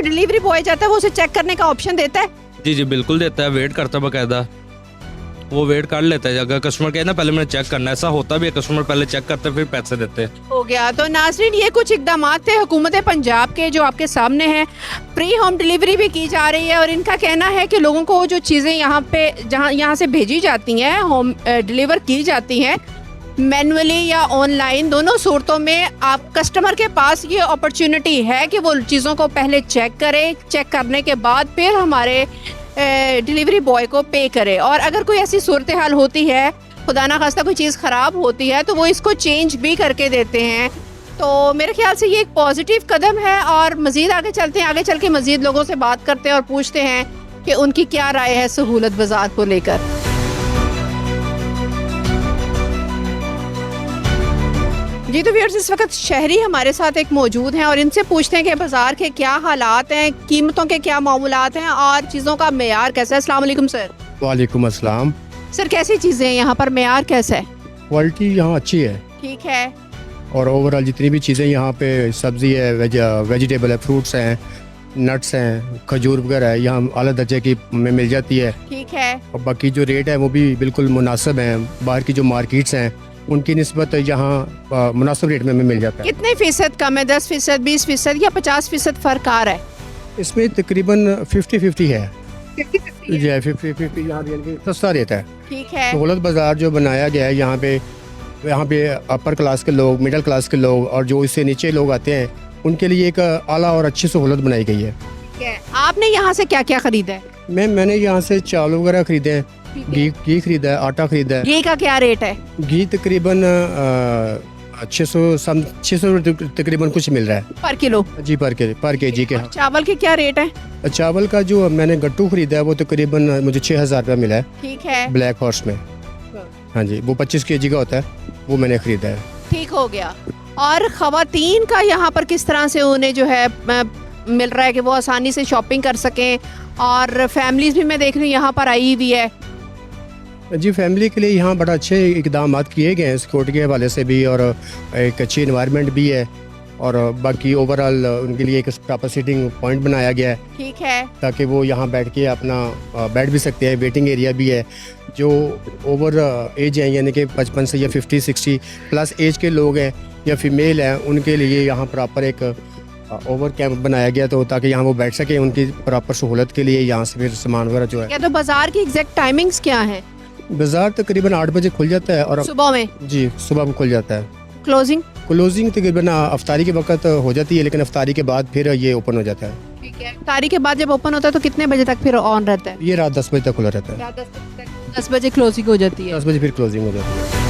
डिलीवरी बॉय जाता है वो उसे चेक करने का ऑप्शन देता है? जी जी बिल्कुल देता है, वेट करता है बाकायदा, वो वेट कर लेता है। अगर कस्टमर कहे ना पहले मैंने चेक करना, ऐसा होता भी है, कस्टमर पहले चेक करते हैं फिर पैसे देते हैं। हो गया। तो नाज़रीन ये कुछ इकदाम थे हुकूमत पंजाब के जो आपके सामने हैं। प्री होम डिलीवरी भी की जा रही है और इनका कहना है कि लोगों को जो चीज़ें यहाँ पे यहाँ से भेजी जाती हैं होम डिलीवर की जाती हैं मैनुअली या ऑनलाइन, दोनों सूरतों में आप कस्टमर के पास ये अपॉर्चुनिटी है कि वो चीज़ों को पहले चेक करे, चेक करने के बाद फिर हमारे डिलीवरी बॉय को पे करे। और अगर कोई ऐसी सूरत हाल होती है, खुदा ना खास्ता कोई चीज़ ख़राब होती है, तो वो इसको चेंज भी करके देते हैं। तो मेरे ख्याल से ये एक पॉजिटिव कदम है और मज़ीद आगे चलते हैं, आगे चल के मज़ीद लोगों से बात करते हैं और पूछते हैं कि उनकी क्या राय है सहूलत बाज़ार को लेकर। जी तो व्यूअर्स इस वक्त शहरी हमारे साथ एक मौजूद हैं और इनसे पूछते हैं कि बाज़ार के क्या हालात हैं, कीमतों के क्या मामूलात हैं और चीज़ों का मेयार कैसा है। अस्सलाम वालेकुम सर। वालेकुम अस्सलाम। सर कैसी चीज़ें हैं यहाँ पर, मेयार कैसा है? क्वालिटी यहाँ अच्छी है। ठीक है। और ओवरऑल जितनी भी चीज़ें यहाँ पे सब्ज़ी है, वेजिटेबल है, फ्रूट्स हैं, नट्स हैं, खजूर वगैरह है, यहाँ आला दर्जे की में मिल जाती है। ठीक है। और बाकी जो रेट है वो भी बिल्कुल मुनासिब हैं, बाहर की जो मार्केट्स हैं उनकी निस्बत यहाँ मुनासिब रेट में हमें मिल जाता है। कितने फ़ीसद कम है? 10%, 20% या 50% फ़र्क आ रहा है? इसमें तकरीबन 50-50 है। 50-50 यहाँ सस्ता रेट है। ठीक है। सहूलत बाज़ार जो बनाया गया है यहाँ पे अपर क्लास के लोग, मिडिल क्लास के लोग और जो इससे नीचे लोग आते हैं उनके लिए एक आला और अच्छी सहूलत बनाई गई है। ठीक है। आपने यहाँ से क्या क्या ख़रीदा है? मैंने यहाँ से चावल वगैरह ख़रीदे हैं, घी खरीदा है, आटा खरीदा है। घी का क्या रेट है? घी तकरीबन 600 तकरीबन कुछ मिल रहा है पर किलो? जी पर के जी के। चावल के क्या रेट है? चावल का जो मैंने गट्टू खरीदा है वो तकरीबन मुझे 6,000 रुपया मिला है। ठीक है। ब्लैक हॉर्स में। हाँ जी, वो 25 kg का होता है, वो मैंने खरीदा है। ठीक हो गया। और ख़वातीन का यहाँ पर किस तरह से उन्हें जो है मिल रहा है कि वो आसानी से शॉपिंग कर सकें, और फैमिलीज़ भी मैं देख रही हूँ यहाँ पर आई हुई है? जी फैमिली के लिए यहाँ बड़ा अच्छे इकदाम किए गए हैं सिक्योरिटी के हवाले से भी, और एक अच्छी इन्वायरमेंट भी है, और बाकी ओवरऑल उनके लिए एक प्रॉपर सीटिंग पॉइंट बनाया गया है। ठीक है। ताकि वो यहाँ बैठ के अपना बैठ भी सकते हैं। वेटिंग एरिया भी है। जो ओवर एज हैं यानी कि 55 से या 50-60 प्लस एज के लोग हैं या फीमेल हैं, उनके लिए यहाँ प्रॉपर एक ओवर कैंप बनाया गया, तो ताकि यहाँ वो बैठ सकें। उनकी प्रॉपर सहूलत के लिए यहाँ से फिर सामान वगैरह जो है। क्या तो बाज़ार की एग्जैक्ट टाइमिंग्स क्या है? बाज़ार तकरीबन 8 बजे खुल जाता है और सुबह में? जी सुबह को खुल जाता है। क्लोजिंग तकरीबन अफ्तारी के वक्त हो जाती है, लेकिन अफ्तारी के बाद फिर ये ओपन हो जाता है। ठीक है। अफ्तारी के बाद जब ओपन होता है तो कितने बजे तक फिर ऑन रहता है? ये रात 10 बजे तक खुला रहता है। रात 10 बजे क्लोजिंग हो जाती है? 10 बजे फिर क्लोजिंग हो जाती है।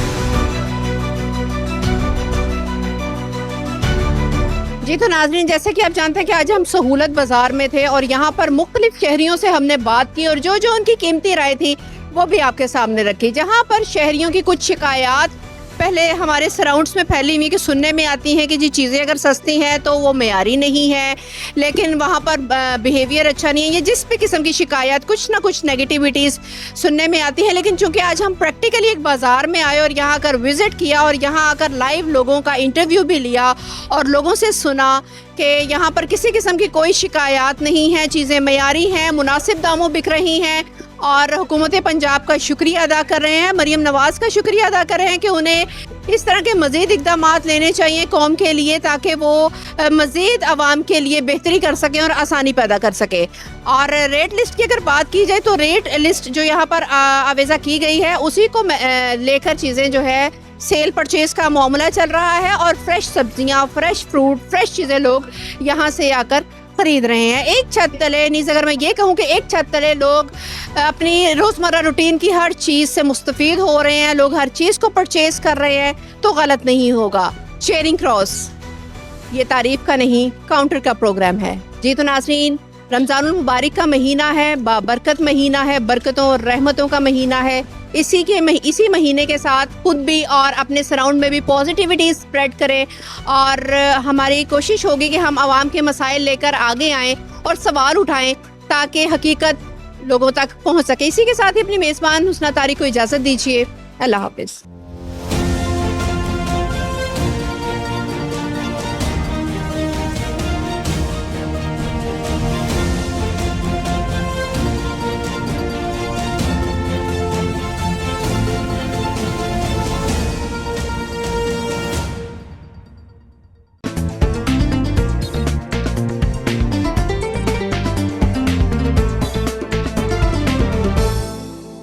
जी तो नाज़रीन, जैसे कि आप जानते हैं कि आज हम सहूलत बाज़ार में थे और यहाँ पर मुख्तलिफ शहरियों से हमने बात की और जो जो उनकी कीमती राय थी वो भी आपके सामने रखी। जहाँ पर शहरियों की कुछ शिकायत पहले हमारे सराउंड्स में फैली हुई कि सुनने में आती हैं कि जी चीज़ें अगर सस्ती हैं तो वो मेयारी नहीं है, लेकिन वहाँ पर बिहेवियर अच्छा नहीं है, ये जिस भी किस्म की शिकायत कुछ ना कुछ नेगेटिविटीज़ सुनने में आती है। लेकिन चूंकि आज हम प्रैक्टिकली एक बाज़ार में आए और यहाँ आकर विज़िट किया और यहाँ आकर लाइव लोगों का इंटरव्यू भी लिया और लोगों से सुना कि यहाँ पर किसी किस्म की कोई शिकायत नहीं है, चीज़ें मेयारी हैं, मुनासिब दामों बिक रही हैं, और हुकूमत पंजाब का शुक्रिया अदा कर रहे हैं, मरीम नवाज़ का शुक्रिया अदा कर रहे हैं कि उन्हें इस तरह के मज़ीद इक़दाम लेने चाहिए कौम के लिए, ताकि वो मज़ीद आवाम के लिए बेहतरी कर सकें और आसानी पैदा कर सके। और रेट लिस्ट की अगर बात की जाए तो रेट लिस्ट जो यहाँ पर आवेज़ा की गई है उसी को लेकर चीज़ें जो है सेल परचेज का मामला चल रहा है, और फ्रेश सब्जियाँ, फ्रेश फ्रूट, फ्रेश चीज़ें लोग यहाँ से आकर ख़रीद रहे हैं। एक छत तले नीज़ अगर मैं ये कहूँ कि एक छत तले लोग अपनी रोज़मर्रा रूटीन की हर चीज़ से मुस्तफ़ीद हो रहे हैं, लोग हर चीज़ को परचेज़ कर रहे हैं, तो गलत नहीं होगा। चेयरिंग क्रॉस ये तारीफ़ का नहीं, काउंटर का प्रोग्राम है। जी तो नाज़रीन, रमज़ानुल मुबारक का महीना है, बाबरकत महीना है, बरकतों और रहमतों का महीना है। इसी महीने के साथ खुद भी और अपने सराउंड में भी पॉजिटिविटी स्प्रेड करें, और हमारी कोशिश होगी कि हम आवाम के मसाइल लेकर आगे आएँ और सवाल उठाएं ताकि हकीकत लोगों तक पहुंच सके। इसी के साथ ही अपनी मेज़बान हुस्ना तारिक को इजाज़त दीजिए। अल्लाह हाफ़िज़।